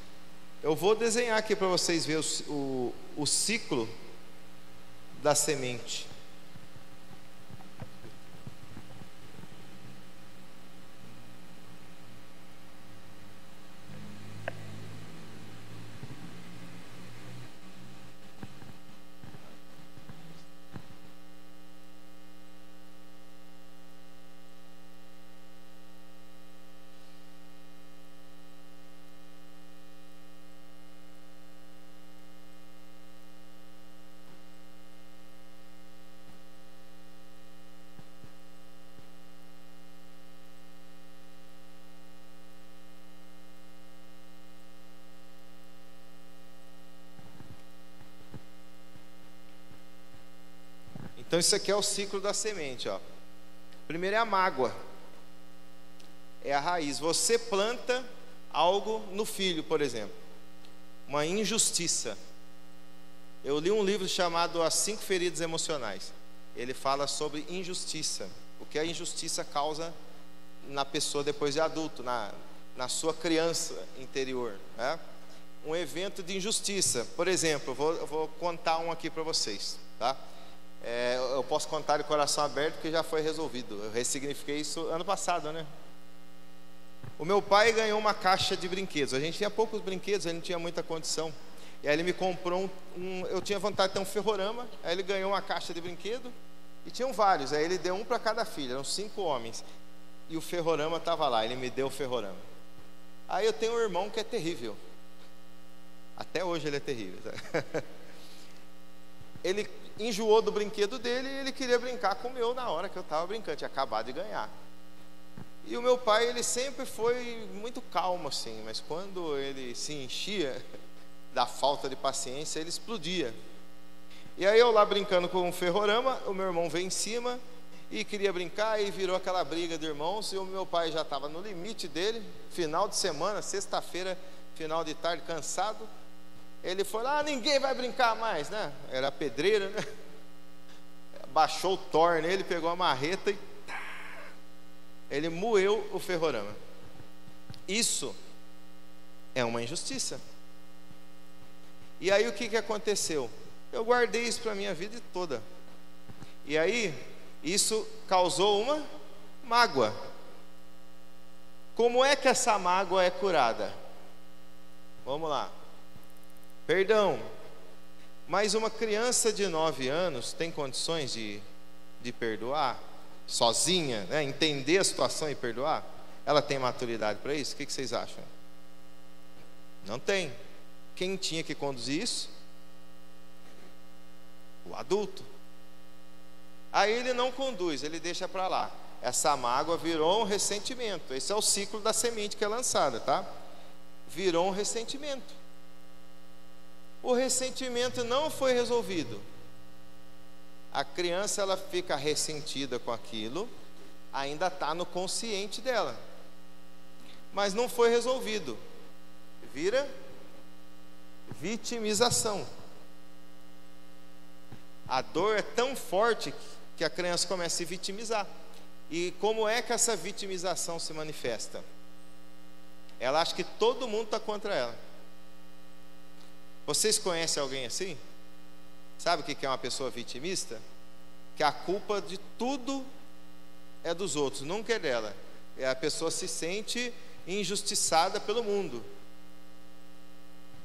S1: Eu vou desenhar aqui para vocês verem o ciclo da semente. Então isso aqui é o ciclo da semente, ó. Primeiro é a mágoa, é a raiz. Você planta algo no filho, por exemplo, uma injustiça. Eu li um livro chamado As 5 Feridas Emocionais. Ele fala sobre injustiça. o que a injustiça causa na pessoa depois de adulto, na sua criança interior, né? Um evento de injustiça, por exemplo, eu vou contar um aqui para vocês, tá? Eu posso contar de coração aberto porque já foi resolvido. Eu ressignifiquei isso ano passado, né? O meu pai ganhou uma caixa de brinquedos. A gente tinha poucos brinquedos, ele não tinha muita condição. E aí ele me comprou eu tinha vontade de ter um ferrorama. Aí ele ganhou uma caixa de brinquedo e tinham vários. Aí ele deu um para cada filho, eram 5 homens. E o ferrorama estava lá, ele me deu o ferrorama. Aí eu tenho um irmão que é terrível. Até hoje ele é terrível, tá? Ele enjoou do brinquedo dele e ele queria brincar com o meu na hora que eu estava brincando, tinha acabado de ganhar. E o meu pai, ele sempre foi muito calmo assim, mas quando ele se enchia da falta de paciência, ele explodia. E aí eu lá brincando com um ferrorama, o meu irmão veio em cima e queria brincar, e virou aquela briga de irmãos, e o meu pai já estava no limite dele, final de semana, sexta-feira, final de tarde, cansado. Ele foi lá, ninguém vai brincar mais, né? Era pedreira, né? Baixou o Thor nele, pegou a marreta e ele moeu o ferrorama. Isso é uma injustiça. E aí o que aconteceu? Eu guardei isso para a minha vida toda. E aí isso causou uma mágoa. Como é que essa mágoa é curada? Vamos lá. Perdão. Mas uma criança de 9 anos tem condições de perdoar sozinha, né? Entender a situação e perdoar? Ela tem maturidade para isso? O que vocês acham? Não tem. Quem tinha que conduzir isso? O adulto. Aí ele não conduz, ele deixa para lá. Essa mágoa virou um ressentimento. Esse é o ciclo da semente que é lançada, tá? Virou um ressentimento. O ressentimento não foi resolvido. A criança, ela fica ressentida com aquilo, ainda está no consciente dela, mas não foi resolvido. Vira vitimização. A dor é tão forte que a criança começa a se vitimizar. E como é que essa vitimização se manifesta? Ela acha que todo mundo está contra ela. Vocês conhecem alguém assim? Sabe o que é uma pessoa vitimista? Que a culpa de tudo é dos outros, nunca é dela. A pessoa se sente injustiçada pelo mundo.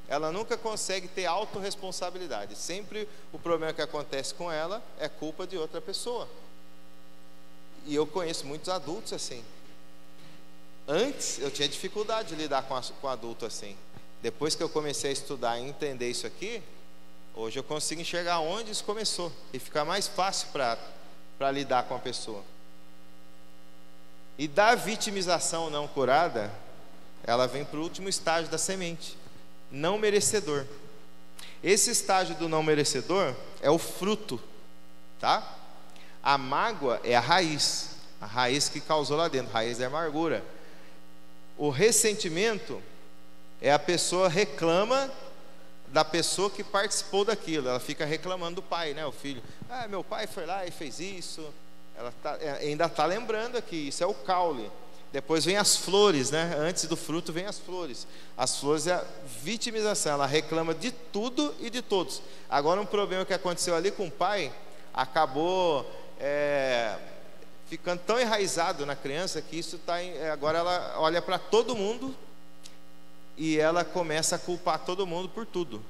S1: Ela nunca consegue ter autorresponsabilidade. Sempre o problema que acontece com ela é culpa de outra pessoa. E eu conheço muitos adultos assim. Antes eu tinha dificuldade de lidar com adulto assim. Depois que eu comecei a estudar e entender isso aqui, hoje eu consigo enxergar onde isso começou e fica mais fácil para lidar com a pessoa. E da vitimização não curada, ela vem para o último estágio da semente, não merecedor. Esse estágio do não merecedor é o fruto, tá? A mágoa é a raiz que causou lá dentro, a raiz da amargura. O ressentimento é a pessoa reclama da pessoa que participou daquilo. Ela fica reclamando do pai, né? O filho, meu pai foi lá e fez isso. Ela ainda está lembrando aqui, isso é o caule. Depois vem as flores, né? Antes do fruto vem as flores. As flores é a vitimização, ela reclama de tudo e de todos. Agora um problema que aconteceu ali com o pai, acabou ficando tão enraizado na criança, que isso agora ela olha para todo mundo e ela começa a culpar todo mundo por tudo.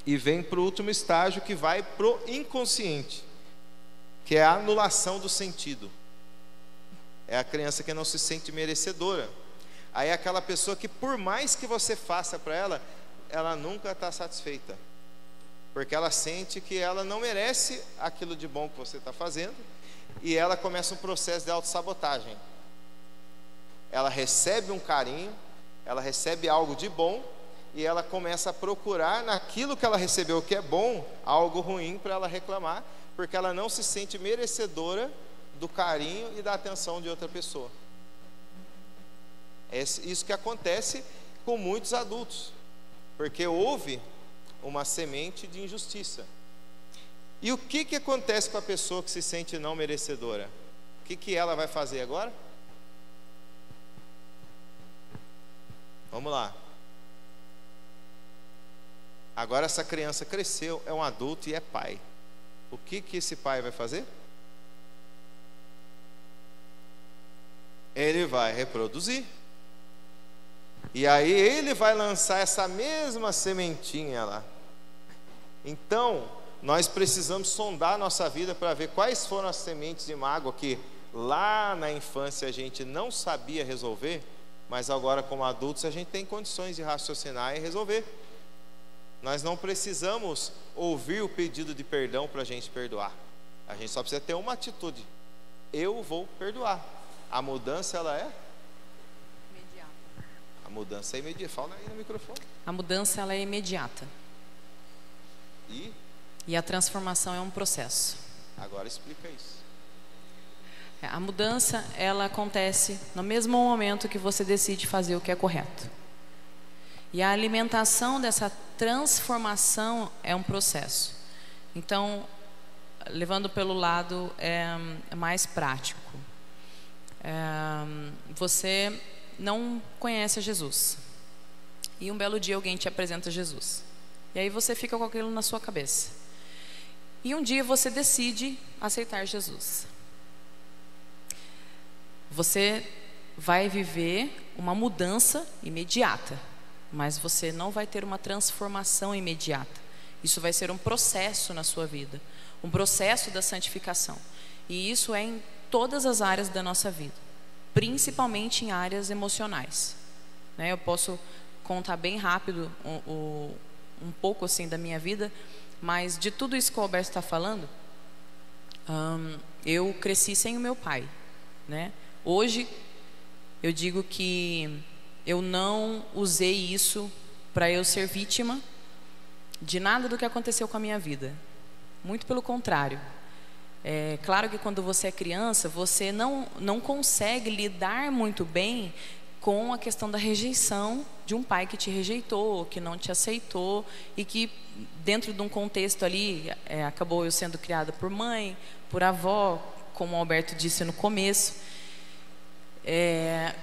S1: E vem para o último estágio, que vai para o inconsciente, que é a anulação do sentido. É a criança que não se sente merecedora. Aí é aquela pessoa que, por mais que você faça para ela, ela nunca está satisfeita, porque ela sente que ela não merece aquilo de bom que você está fazendo, e ela começa um processo de autossabotagem. Ela recebe um carinho, ela recebe algo de bom, e ela começa a procurar naquilo que ela recebeu que é bom, algo ruim para ela reclamar, porque ela não se sente merecedora do carinho e da atenção de outra pessoa. É isso que acontece com muitos adultos, porque houve uma semente de injustiça. E o que acontece com a pessoa que se sente não merecedora? O que ela vai fazer agora? Vamos lá. Agora essa criança cresceu, é um adulto e é pai. O que esse pai vai fazer? Ele vai reproduzir. E aí ele vai lançar essa mesma sementinha lá. Então, nós precisamos sondar a nossa vida para ver quais foram as sementes de mágoa que lá na infância a gente não sabia resolver, mas agora como adultos a gente tem condições de raciocinar e resolver. Nós não precisamos ouvir o pedido de perdão para a gente perdoar. A gente só precisa ter uma atitude: eu vou perdoar. A mudança, ela é imediata. A mudança é imediata. Fala aí no microfone.
S2: A mudança, ela é imediata. E a transformação é um processo.
S1: Agora explica isso.
S2: A mudança, ela acontece no mesmo momento que você decide fazer o que é correto. E a alimentação dessa transformação é um processo. Então, levando pelo lado mais prático, você não conhece Jesus e um belo dia alguém te apresenta Jesus, e aí você fica com aquilo na sua cabeça, e um dia você decide aceitar Jesus. Você vai viver uma mudança imediata, mas você não vai ter uma transformação imediata. Isso vai ser um processo na sua vida, um processo da santificação, e isso é em todas as áreas da nossa vida, principalmente em áreas emocionais, né? Eu posso contar bem rápido um pouco assim da minha vida, mas de tudo isso que o Alberto está falando, eu cresci sem o meu pai, né? Hoje eu digo que eu não usei isso para eu ser vítima de nada do que aconteceu com a minha vida, muito pelo contrário. É claro que quando você é criança, você não consegue lidar muito bem com a questão da rejeição de um pai que te rejeitou, que não te aceitou, e que dentro de um contexto ali, acabou eu sendo criada por mãe, por avó, como o Alberto disse no começo.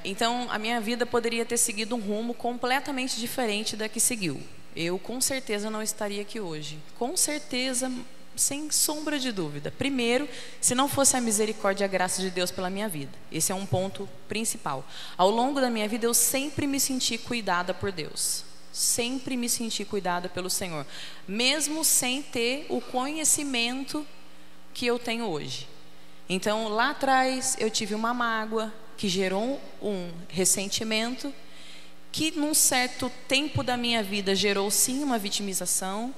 S2: Então a minha vida poderia ter seguido um rumo completamente diferente da que seguiu. Eu com certeza não estaria aqui hoje, com certeza, sem sombra de dúvida. Primeiro, se não fosse a misericórdia e a graça de Deus pela minha vida. Esse é um ponto principal. Ao longo da minha vida eu sempre me senti cuidada por Deus, sempre me senti cuidada pelo Senhor, mesmo sem ter o conhecimento que eu tenho hoje. Então lá atrás eu tive uma mágoa que gerou um ressentimento, que num certo tempo da minha vida gerou sim uma vitimização,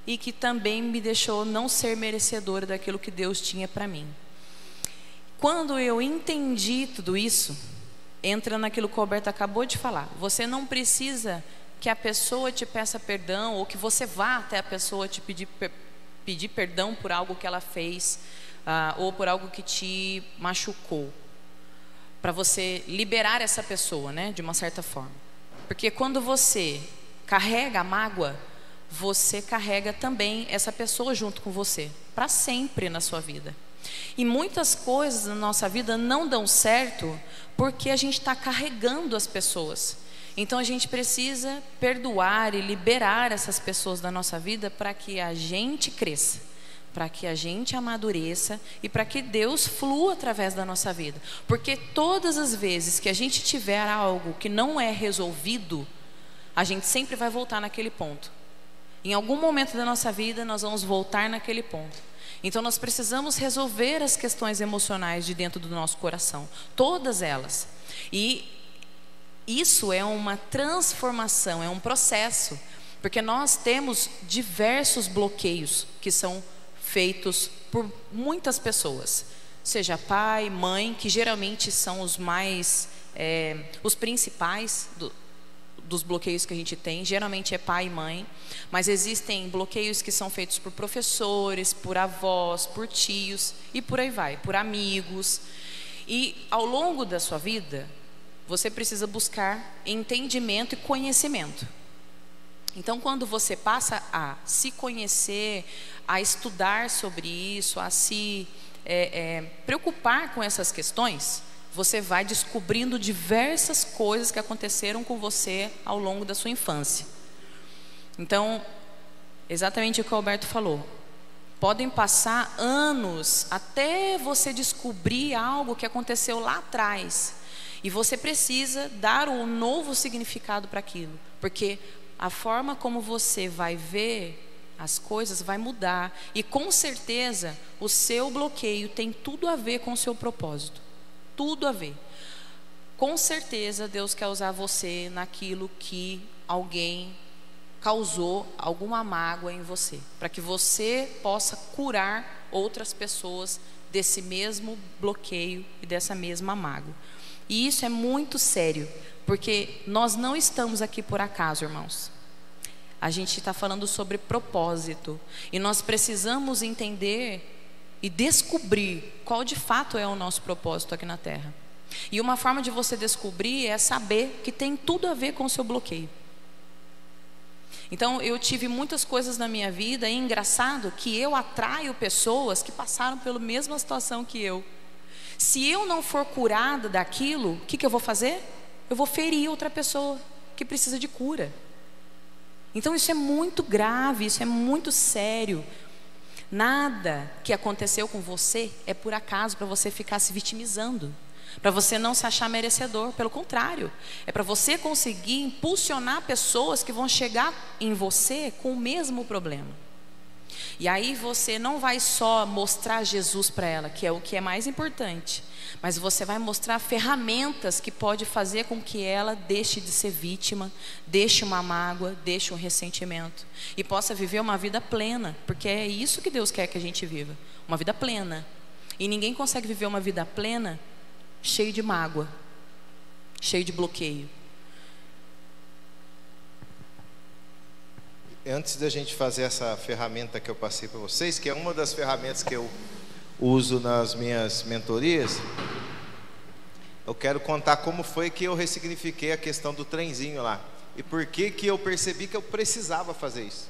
S2: e que também me deixou não ser merecedora daquilo que Deus tinha para mim. Quando eu entendi tudo isso, entra naquilo que o Alberto acabou de falar. Você não precisa que a pessoa te peça perdão, ou que você vá até a pessoa te pedir perdão por algo que ela fez, ou por algo que te machucou, para você liberar essa pessoa, né, de uma certa forma. Porque quando você carrega a mágoa, você carrega também essa pessoa junto com você, para sempre na sua vida. E muitas coisas na nossa vida não dão certo porque a gente está carregando as pessoas. Então a gente precisa perdoar e liberar essas pessoas da nossa vida para que a gente cresça, para que a gente amadureça e para que Deus flua através da nossa vida. Porque todas as vezes que a gente tiver algo que não é resolvido, a gente sempre vai voltar naquele ponto. Em algum momento da nossa vida nós vamos voltar naquele ponto. Então nós precisamos resolver as questões emocionais de dentro do nosso coração, todas elas. E isso é uma transformação, é um processo, porque nós temos diversos bloqueios que são feitos por muitas pessoas, seja pai, mãe, que geralmente são os mais, os principais dos bloqueios que a gente tem, geralmente é pai e mãe, mas existem bloqueios que são feitos por professores, por avós, por tios e por aí vai, por amigos. E ao longo da sua vida, você precisa buscar entendimento e conhecimento. Então quando você passa a se conhecer, a estudar sobre isso, a se preocupar com essas questões, você vai descobrindo diversas coisas que aconteceram com você ao longo da sua infância. Então, exatamente o que o Alberto falou. Podem passar anos até você descobrir algo que aconteceu lá atrás. E você precisa dar um novo significado para aquilo. Porque a forma como você vai ver as coisas vai mudar. E com certeza o seu bloqueio tem tudo a ver com o seu propósito. Tudo a ver. Com certeza Deus quer usar você naquilo que alguém causou alguma mágoa em você, para que você possa curar outras pessoas desse mesmo bloqueio e dessa mesma mágoa. E isso é muito sério, porque nós não estamos aqui por acaso, irmãos. A gente está falando sobre propósito, e nós precisamos entender e descobrir qual de fato é o nosso propósito aqui na Terra. E uma forma de você descobrir é saber que tem tudo a ver com o seu bloqueio. Então eu tive muitas coisas na minha vida, e é engraçado que eu atraio pessoas que passaram pela mesma situação que eu. Se eu não for curada daquilo, o que eu vou fazer? Eu vou ferir outra pessoa que precisa de cura. Então isso é muito grave, isso é muito sério. Nada que aconteceu com você é por acaso para você ficar se vitimizando, para você não se achar merecedor. Pelo contrário, é para você conseguir impulsionar pessoas que vão chegar em você com o mesmo problema. E aí você não vai só mostrar Jesus para ela, que é o que é mais importante, mas você vai mostrar ferramentas que pode fazer com que ela deixe de ser vítima, deixe uma mágoa, deixe um ressentimento e possa viver uma vida plena, porque é isso que Deus quer que a gente viva, uma vida plena. E ninguém consegue viver uma vida plena cheio de mágoa, cheio de bloqueio.
S1: Antes da gente fazer essa ferramenta que eu passei para vocês, que é uma das ferramentas que eu uso nas minhas mentorias, eu quero contar como foi que eu ressignifiquei a questão do trenzinho lá. E por que eu percebi que eu precisava fazer isso.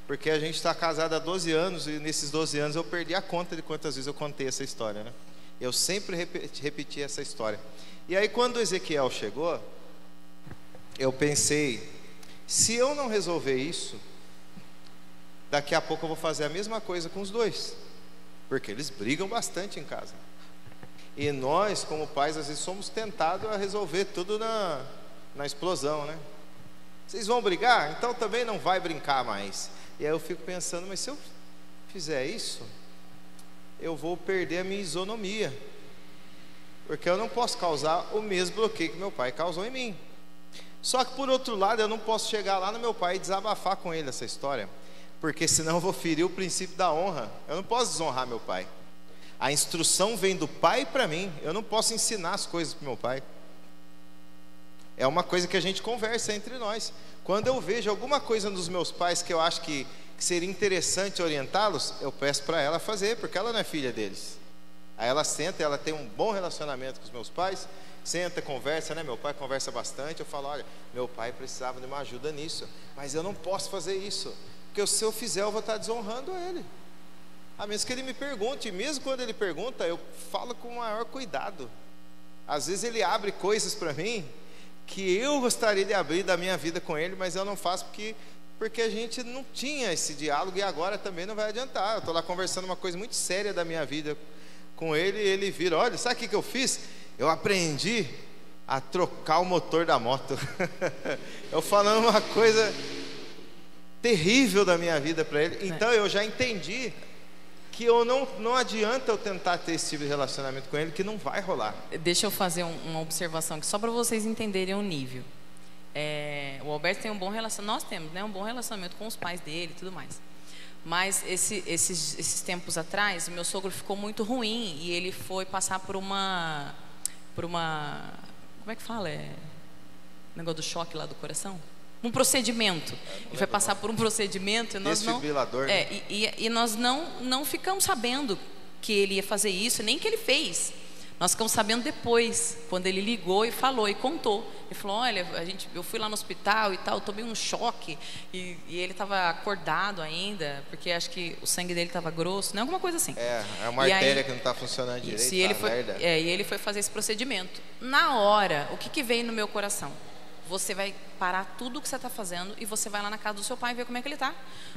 S1: Porque a gente está casado há 12 anos, e nesses 12 anos eu perdi a conta de quantas vezes eu contei essa história, né? Eu sempre repeti essa história. E aí quando o Ezequiel chegou, eu pensei, se eu não resolver isso, daqui a pouco eu vou fazer a mesma coisa com os dois, porque eles brigam bastante em casa. E nós, como pais, às vezes somos tentados a resolver tudo na explosão, né? Vocês vão brigar? Então também não vai brincar mais. E aí eu fico pensando, mas se eu fizer isso, eu vou perder a minha isonomia, porque eu não posso causar o mesmo bloqueio que meu pai causou em mim. Só que por outro lado, eu não posso chegar lá no meu pai e desabafar com ele essa história, porque senão eu vou ferir o princípio da honra. Eu não posso desonrar meu pai. A instrução vem do pai para mim. Eu não posso ensinar as coisas para meu pai. É uma coisa que a gente conversa entre nós. Quando eu vejo alguma coisa nos meus pais que eu acho que seria interessante orientá-los, eu peço para ela fazer, porque ela não é filha deles. Aí ela senta, ela tem um bom relacionamento com os meus pais, senta, conversa, né? Meu pai conversa bastante. Eu falo, olha, meu pai precisava de uma ajuda nisso, mas eu não posso fazer isso, porque se eu fizer eu vou estar desonrando ele. A menos que ele me pergunte, e mesmo quando ele pergunta, eu falo com o maior cuidado. Às vezes ele abre coisas para mim que eu gostaria de abrir da minha vida com ele, mas eu não faço porque a gente não tinha esse diálogo, e agora também não vai adiantar. Eu estou lá conversando uma coisa muito séria da minha vida com ele, e ele vira, olha, sabe o que eu fiz? Eu aprendi a trocar o motor da moto. Eu falando uma coisa terrível da minha vida para ele. Então eu já entendi que não adianta eu tentar ter esse tipo de relacionamento com ele, que não vai rolar.
S2: Deixa eu fazer uma observação aqui, só para vocês entenderem o nível. O Alberto tem um bom relacionamento, nós temos, né, um bom relacionamento com os pais dele e tudo mais. Mas esses tempos atrás, o meu sogro ficou muito ruim e ele foi passar por uma como é que fala? Negócio do choque lá do coração? Um procedimento. Ele vai passar por um procedimento e nós
S1: desfibrilador,
S2: e nós não ficamos sabendo que ele ia fazer isso, nem que ele fez. Nós ficamos sabendo depois, quando ele ligou e falou, e contou. Ele falou, olha, eu fui lá no hospital e tal, tomei um choque, e ele estava acordado ainda, porque acho que o sangue dele estava grosso, né? Alguma coisa assim.
S1: É uma artéria que não está funcionando direito.
S2: Isso, e ele foi fazer esse procedimento. Na hora, o que veio no meu coração? Você vai parar tudo o que você está fazendo e você vai lá na casa do seu pai ver como é que ele está.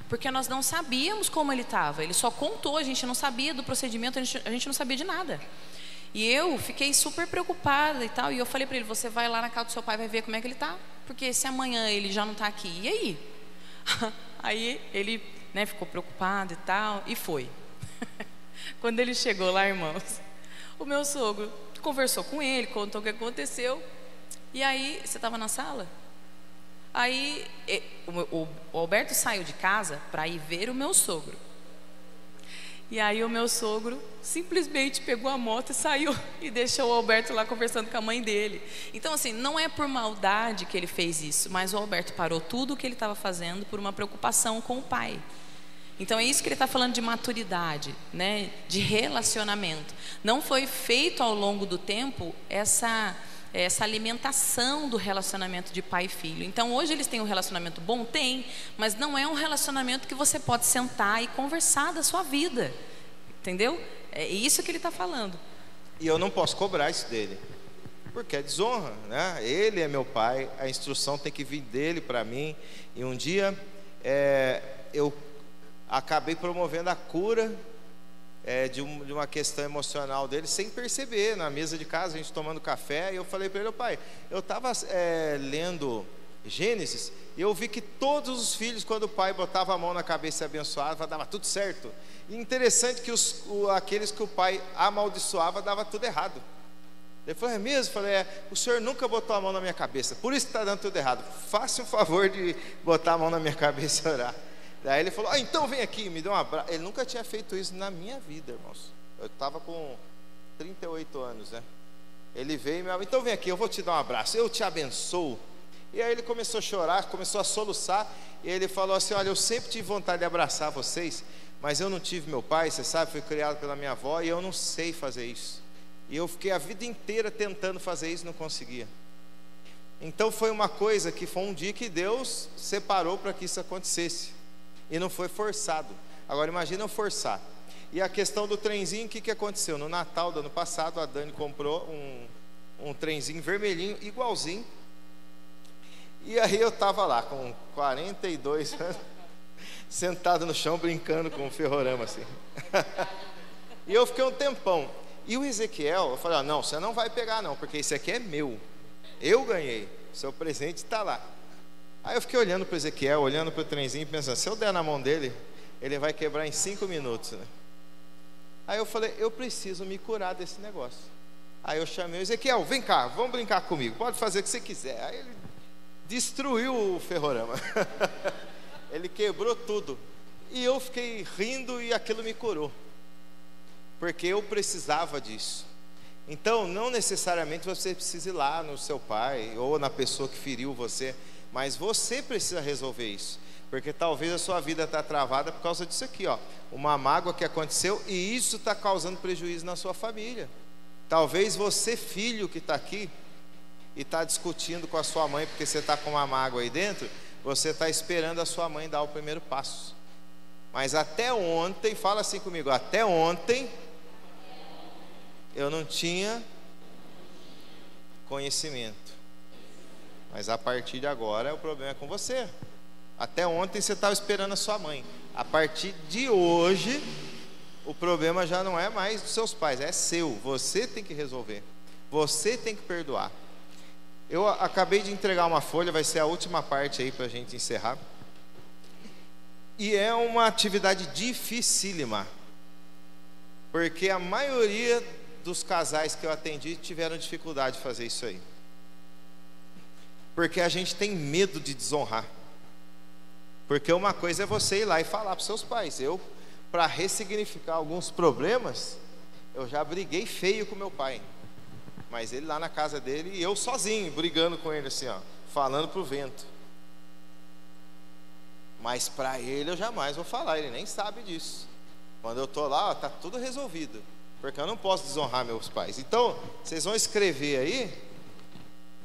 S2: Porque nós não sabíamos como ele estava. Ele só contou, a gente não sabia do procedimento, a gente não sabia de nada. E eu fiquei super preocupada e tal. E eu falei para ele, você vai lá na casa do seu pai, vai ver como é que ele está. Porque se amanhã ele já não está aqui, e aí? Aí ele, né, ficou preocupado e tal, e foi. Quando ele chegou lá, irmãos, o meu sogro conversou com ele, contou o que aconteceu. E aí, você estava na sala? Aí, o Alberto saiu de casa para ir ver o meu sogro. E aí, o meu sogro simplesmente pegou a moto e saiu e deixou o Alberto lá conversando com a mãe dele. Então, assim, não é por maldade que ele fez isso, mas o Alberto parou tudo o que ele estava fazendo por uma preocupação com o pai. Então, é isso que ele está falando de maturidade, né? De relacionamento. Não foi feito ao longo do tempo essa alimentação do relacionamento de pai e filho. Então hoje eles têm um relacionamento bom? Tem, mas não é um relacionamento que você pode sentar e conversar da sua vida, entendeu? É isso que ele está falando.
S1: E eu não posso cobrar isso dele, porque é desonra, né? Ele é meu pai, a instrução tem que vir dele para mim. E um dia eu acabei promovendo a cura de uma questão emocional dele, sem perceber, na mesa de casa, a gente tomando café, e eu falei para ele, pai, eu estava lendo Gênesis, e eu vi que todos os filhos, quando o pai botava a mão na cabeça e abençoava, dava tudo certo. E interessante que aqueles que o pai amaldiçoava, dava tudo errado. Ele falou, é mesmo? Eu falei, o senhor nunca botou a mão na minha cabeça, por isso está dando tudo errado. Faça o favor de botar a mão na minha cabeça e orar. Daí ele falou, então vem aqui, me deu um abraço. Ele nunca tinha feito isso na minha vida, irmãos. Eu estava com 38 anos, né? Ele veio e me então vem aqui, eu vou te dar um abraço, eu te abençoo. E aí ele começou a chorar, começou a soluçar. E ele falou assim, olha, eu sempre tive vontade de abraçar vocês, mas eu não tive meu pai, você sabe, fui criado pela minha avó, e eu não sei fazer isso. E eu fiquei a vida inteira tentando fazer isso, não conseguia. Então foi uma coisa que foi um dia que Deus separou para que isso acontecesse. E não foi forçado. Agora imagina eu forçar. E a questão do trenzinho, o que aconteceu? No Natal do ano passado, a Dani comprou um trenzinho vermelhinho, igualzinho. E aí eu estava lá, com 42 anos, sentado no chão, brincando com o ferrorama assim. E eu fiquei um tempão. E o Ezequiel, eu falei, não, você não vai pegar não, porque esse aqui é meu. Eu ganhei, seu presente está lá. Aí eu fiquei olhando para o Ezequiel, olhando para o trenzinho, pensando, se eu der na mão dele, ele vai quebrar em 5 minutos, né? Aí eu falei, eu preciso me curar desse negócio. Aí eu chamei o Ezequiel, vem cá, vamos brincar comigo, pode fazer o que você quiser. Aí ele destruiu o ferrorama. Ele quebrou tudo. E eu fiquei rindo e aquilo me curou, porque eu precisava disso. Então não necessariamente você precisa ir lá no seu pai, ou na pessoa que feriu você, mas você precisa resolver isso, porque talvez a sua vida está travada por causa disso aqui, ó, uma mágoa que aconteceu, e isso está causando prejuízo na sua família. Talvez você, filho que está aqui e está discutindo com a sua mãe porque você está com uma mágoa aí dentro, você está esperando a sua mãe dar o primeiro passo. Mas até ontem, fala assim comigo, até ontem eu não tinha conhecimento. Mas a partir de agora o problema é com você. Até ontem você estava esperando a sua mãe. A partir de hoje o problema já não é mais dos seus pais, é seu. Você tem que resolver, você tem que perdoar. Eu acabei de entregar uma folha, vai ser a última parte aí para a gente encerrar. E é uma atividade dificílima, porque a maioria dos casais que eu atendi tiveram dificuldade de fazer isso aí. Porque a gente tem medo de desonrar. Porque uma coisa é você ir lá e falar para os seus pais. Eu, para ressignificar alguns problemas, eu já briguei feio com meu pai. Mas ele lá na casa dele e eu sozinho, brigando com ele assim, ó, falando para o vento. Mas para ele eu jamais vou falar, ele nem sabe disso. Quando eu estou lá, está tudo resolvido. porque eu não posso desonrar meus pais. Então, vocês vão escrever aí,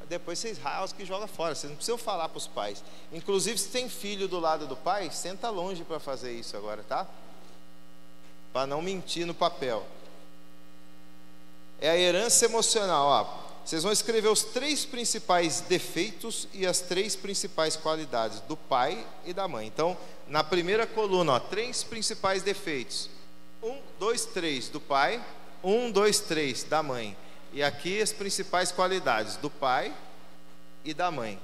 S1: depois vocês rasgam e jogam fora. Vocês não precisam falar para os pais. Inclusive, se tem filho do lado do pai, senta longe para fazer isso agora, tá? Para não mentir no papel. É a herança emocional, ó. Vocês vão escrever os 3 principais defeitos e as 3 principais qualidades do pai e da mãe. Então, na primeira coluna, ó, 3 principais defeitos. 1, 2, 3 do pai, 1, 2, 3 da mãe. E aqui as principais qualidades do pai e da mãe.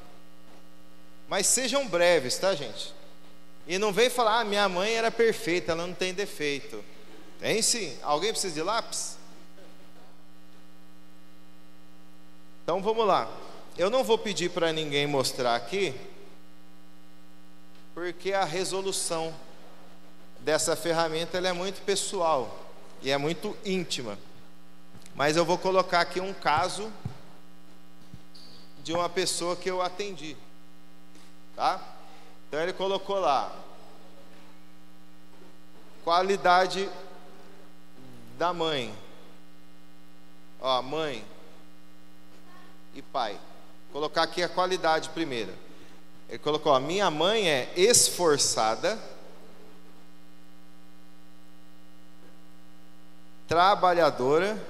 S1: Mas sejam breves, tá, gente? E não vem falar, minha mãe era perfeita, ela não tem defeito. Tem sim. Alguém precisa de lápis? Então vamos lá. Eu não vou pedir para ninguém mostrar aqui, porque a resolução dessa ferramenta ela é muito pessoal e é muito íntima. Mas eu vou colocar aqui um caso de uma pessoa que eu atendi, tá? Então ele colocou lá qualidade da mãe. Ó, mãe e pai. Vou colocar aqui a qualidade primeiro. Ele colocou: a minha mãe é esforçada, trabalhadora,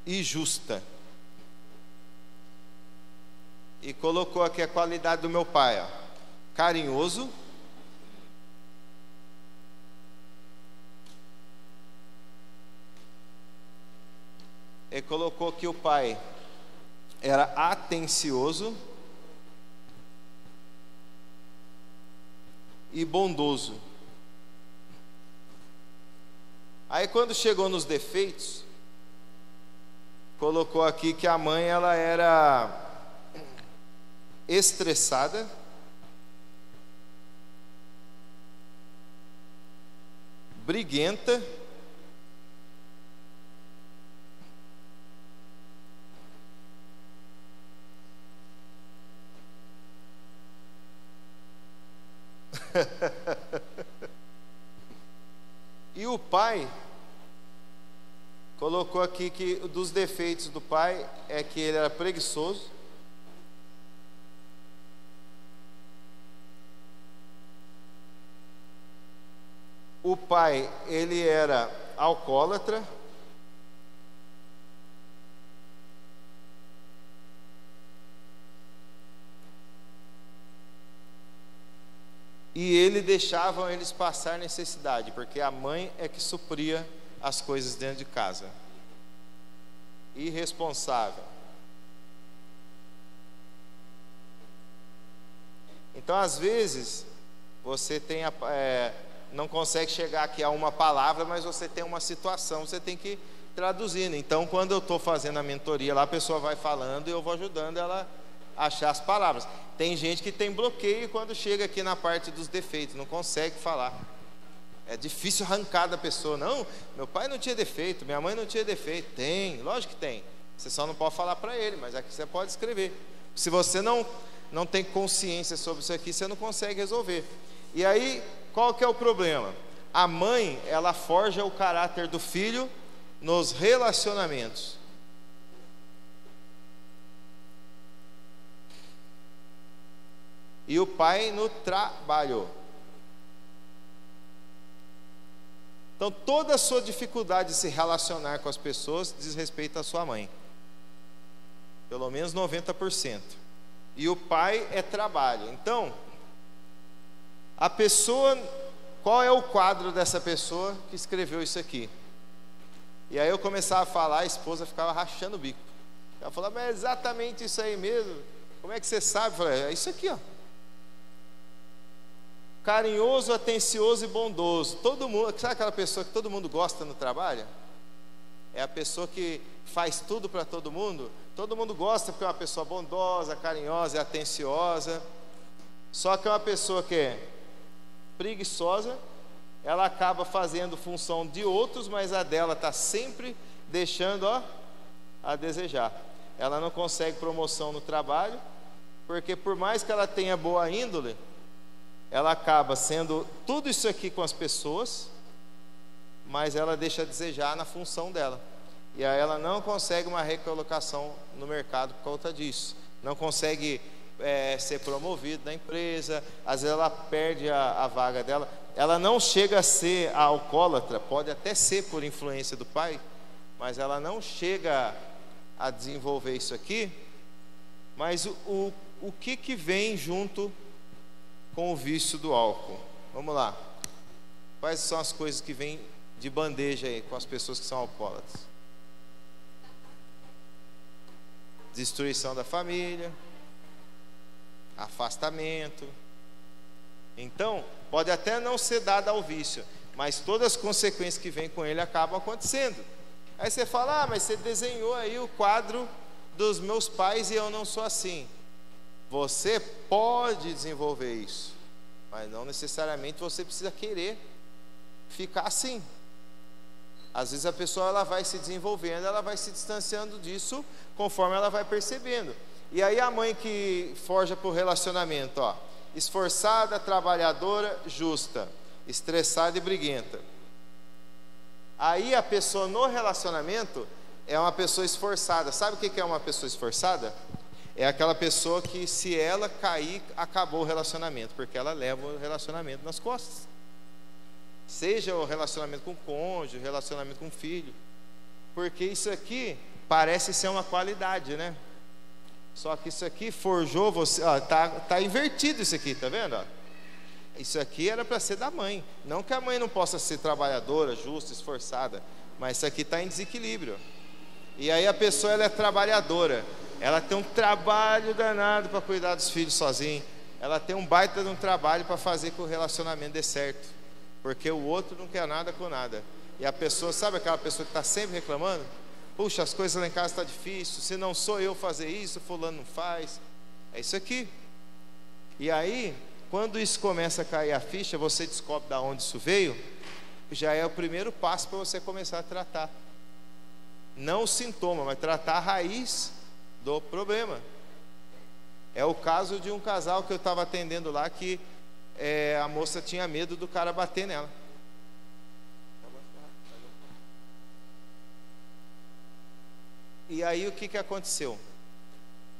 S1: e justa. E colocou aqui a qualidade do meu pai, ó: carinhoso, ele colocou que o pai era atencioso e bondoso. Aí quando chegou nos defeitos, colocou aqui que a mãe ela era estressada, briguenta, e o pai colocou aqui que dos defeitos do pai é que ele era preguiçoso, o pai ele era alcoólatra, e ele deixavam eles passar necessidade, porque a mãe é que supria as coisas dentro de casa. Irresponsável. Então, às vezes, você tem não consegue chegar aqui a uma palavra, mas você tem uma situação, você tem que traduzir. Então, quando eu estou fazendo a mentoria lá, a pessoa vai falando e eu vou ajudando ela a achar as palavras. Tem gente que tem bloqueio quando chega aqui na parte dos defeitos, não consegue falar. É difícil arrancar da pessoa. Não, meu pai não tinha defeito, minha mãe não tinha defeito. Tem, lógico que tem. Você só não pode falar para ele, mas aqui você pode escrever. Se você não tem consciência sobre isso aqui, você não consegue resolver. E aí, qual que é o problema? A mãe, ela forja o caráter do filho nos relacionamentos. E o pai no trabalho. Então, toda a sua dificuldade de se relacionar com as pessoas diz respeito à sua mãe. Pelo menos 90%. E o pai é trabalho. Então, a pessoa, qual é o quadro dessa pessoa que escreveu isso aqui? E aí eu começava a falar, a esposa ficava rachando o bico. Ela falava: mas é exatamente isso aí mesmo? Como é que você sabe? Eu falei: é isso aqui, ó. Carinhoso, atencioso e bondoso. Todo mundo, sabe aquela pessoa que todo mundo gosta no trabalho? É a pessoa que faz tudo para todo mundo. Todo mundo gosta porque é uma pessoa bondosa, carinhosa e atenciosa. Só que é uma pessoa que é preguiçosa, ela acaba fazendo função de outros, mas a dela está sempre deixando a desejar. Ela não consegue promoção no trabalho, porque por mais que ela tenha boa índole, ela acaba sendo tudo isso aqui com as pessoas, mas ela deixa a desejar na função dela. E aí ela não consegue uma recolocação no mercado por conta disso. Não consegue ser promovida na empresa, às vezes ela perde a vaga dela. Ela não chega a ser a alcoólatra, pode até ser por influência do pai, mas ela não chega a desenvolver isso aqui. Mas o que vem junto com o vício do álcool? Vamos lá. Quais são as coisas que vêm de bandeja aí com as pessoas que são alcoólatras? Destruição da família, afastamento. Então, pode até não ser dada ao vício, mas todas as consequências que vêm com ele acabam acontecendo. Aí você fala, mas você desenhou aí o quadro dos meus pais e eu não sou assim. Você pode desenvolver isso, mas não necessariamente você precisa querer ficar assim. Às vezes a pessoa ela vai se desenvolvendo, ela vai se distanciando disso conforme ela vai percebendo. E aí a mãe que forja para o relacionamento, ó, esforçada, trabalhadora, justa, estressada e briguenta. Aí a pessoa no relacionamento é uma pessoa esforçada. Sabe o que é uma pessoa esforçada? É aquela pessoa que, se ela cair, acabou o relacionamento, porque ela leva o relacionamento nas costas. Seja o relacionamento com o cônjuge, o relacionamento com o filho. Porque isso aqui parece ser uma qualidade, né? Só que isso aqui forjou você, ó, tá invertido isso aqui, tá vendo? Ó? Isso aqui era para ser da mãe. Não que a mãe não possa ser trabalhadora, justa, esforçada, mas isso aqui está em desequilíbrio. E aí a pessoa ela é trabalhadora, ela tem um trabalho danado para cuidar dos filhos sozinha, ela tem um baita de um trabalho para fazer que o relacionamento dê certo, porque o outro não quer nada com nada. E a pessoa, sabe aquela pessoa que está sempre reclamando? Puxa, as coisas lá em casa estão difíceis, se não sou eu fazer isso, fulano não faz. É isso aqui. E aí, quando isso começa a cair a ficha, você descobre de onde isso veio, já é o primeiro passo para você começar a tratar. Não o sintoma, mas tratar a raiz do problema. É o caso de um casal que eu estava atendendo lá, que a moça tinha medo do cara bater nela. E aí o que aconteceu?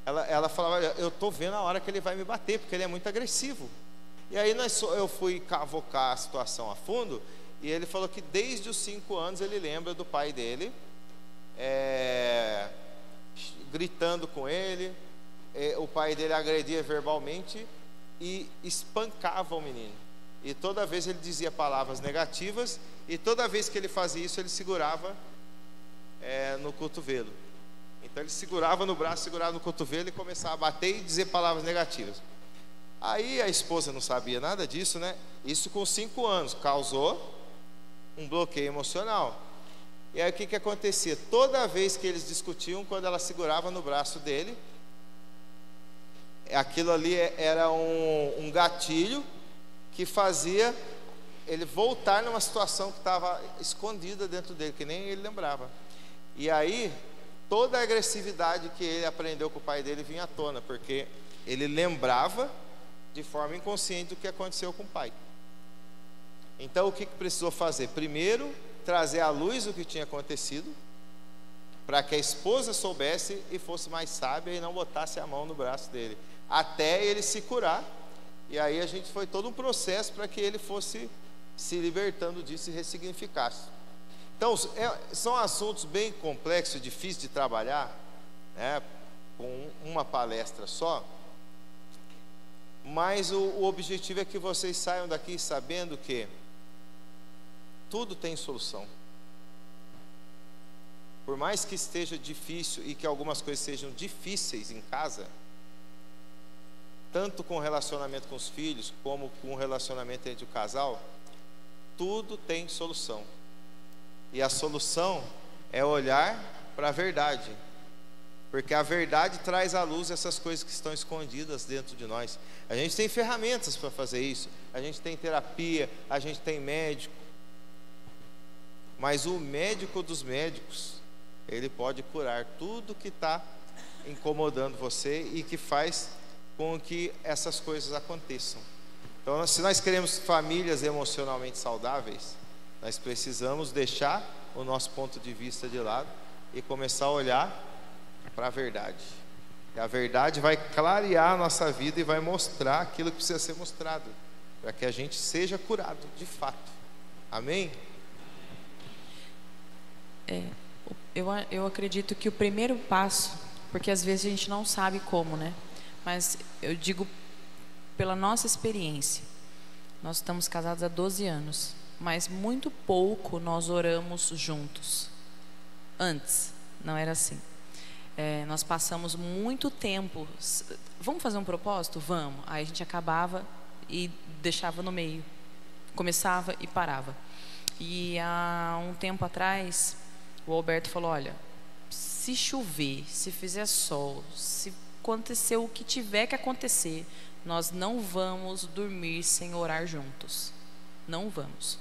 S1: Ela falava, eu estou vendo a hora que ele vai me bater, porque ele é muito agressivo. E aí eu fui cavocar a situação a fundo, e ele falou que desde os 5 anos ele lembra do pai dele, gritando com ele, o pai dele agredia verbalmente e espancava o menino. E toda vez ele dizia palavras negativas, e toda vez que ele fazia isso, ele segurava no cotovelo. Então ele segurava no braço, segurava no cotovelo e começava a bater e dizer palavras negativas. Aí a esposa não sabia nada disso, né? Isso com 5 anos, causou um bloqueio emocional. E aí o que acontecia? Toda vez que eles discutiam, quando ela segurava no braço dele, aquilo ali era um gatilho que fazia ele voltar numa situação que estava escondida dentro dele, que nem ele lembrava. E aí toda a agressividade que ele aprendeu com o pai dele vinha à tona, porque ele lembrava de forma inconsciente do que aconteceu com o pai. Então o que precisou fazer? Primeiro, trazer à luz o que tinha acontecido, para que a esposa soubesse e fosse mais sábia e não botasse a mão no braço dele, até ele se curar. E aí a gente foi todo um processo para que ele fosse se libertando disso e ressignificasse. Então, são assuntos bem complexos, difíceis de trabalhar, né, com uma palestra só, mas o objetivo é que vocês saiam daqui sabendo que tudo tem solução. Por mais que esteja difícil e que algumas coisas sejam difíceis em casa, tanto com o relacionamento com os filhos, como com o relacionamento entre o casal, tudo tem solução. E a solução é olhar para a verdade, porque a verdade traz à luz essas coisas que estão escondidas dentro de nós. A gente tem ferramentas para fazer isso, a gente tem terapia, a gente tem médico, mas o médico dos médicos, ele pode curar tudo que está incomodando você e que faz com que essas coisas aconteçam. Então, se nós queremos famílias emocionalmente saudáveis, nós precisamos deixar o nosso ponto de vista de lado e começar a olhar para a verdade. E a verdade vai clarear a nossa vida e vai mostrar aquilo que precisa ser mostrado, para que a gente seja curado de fato. Amém?
S2: Eu acredito que o primeiro passo, porque às vezes a gente não sabe como, né? Mas eu digo pela nossa experiência. Nós estamos casados há 12 anos, mas muito pouco nós oramos juntos. Antes, não era assim. Nós passamos muito tempo. Vamos fazer um propósito? Vamos. Aí a gente acabava e deixava no meio. Começava e parava. E há um tempo atrás, o Alberto falou: olha, se chover, se fizer sol, se acontecer o que tiver que acontecer, nós não vamos dormir sem orar juntos. Não vamos.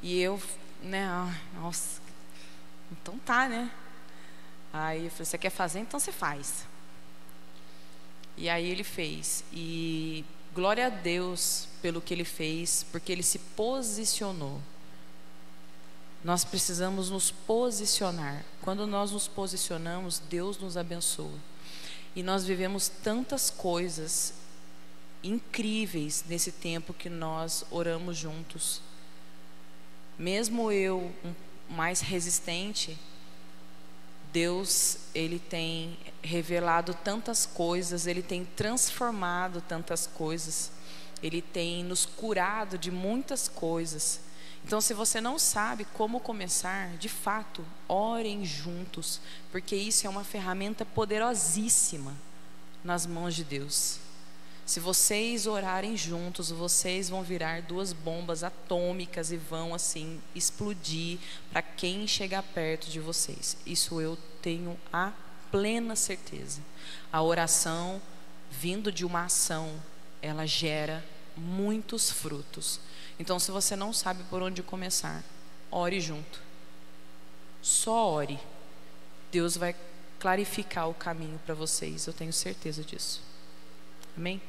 S2: E eu, né, nossa, então tá, né? Aí eu falei: você quer fazer? Então você faz. E aí ele fez. E glória a Deus pelo que ele fez, porque ele se posicionou. Nós precisamos nos posicionar. Quando nós nos posicionamos, Deus nos abençoa. E nós vivemos tantas coisas incríveis nesse tempo que nós oramos juntos. Mesmo eu mais resistente, Deus, Ele tem revelado tantas coisas, Ele tem transformado tantas coisas, Ele tem nos curado de muitas coisas. Então, se você não sabe como começar, de fato, orem juntos, porque isso é uma ferramenta poderosíssima nas mãos de Deus. Se vocês orarem juntos, vocês vão virar duas bombas atômicas e vão assim explodir para quem chegar perto de vocês. Isso eu tenho a plena certeza. A oração, vindo de uma ação, ela gera muitos frutos. Então, se você não sabe por onde começar, ore junto. Só ore. Deus vai clarificar o caminho para vocês, eu tenho certeza disso. Amém?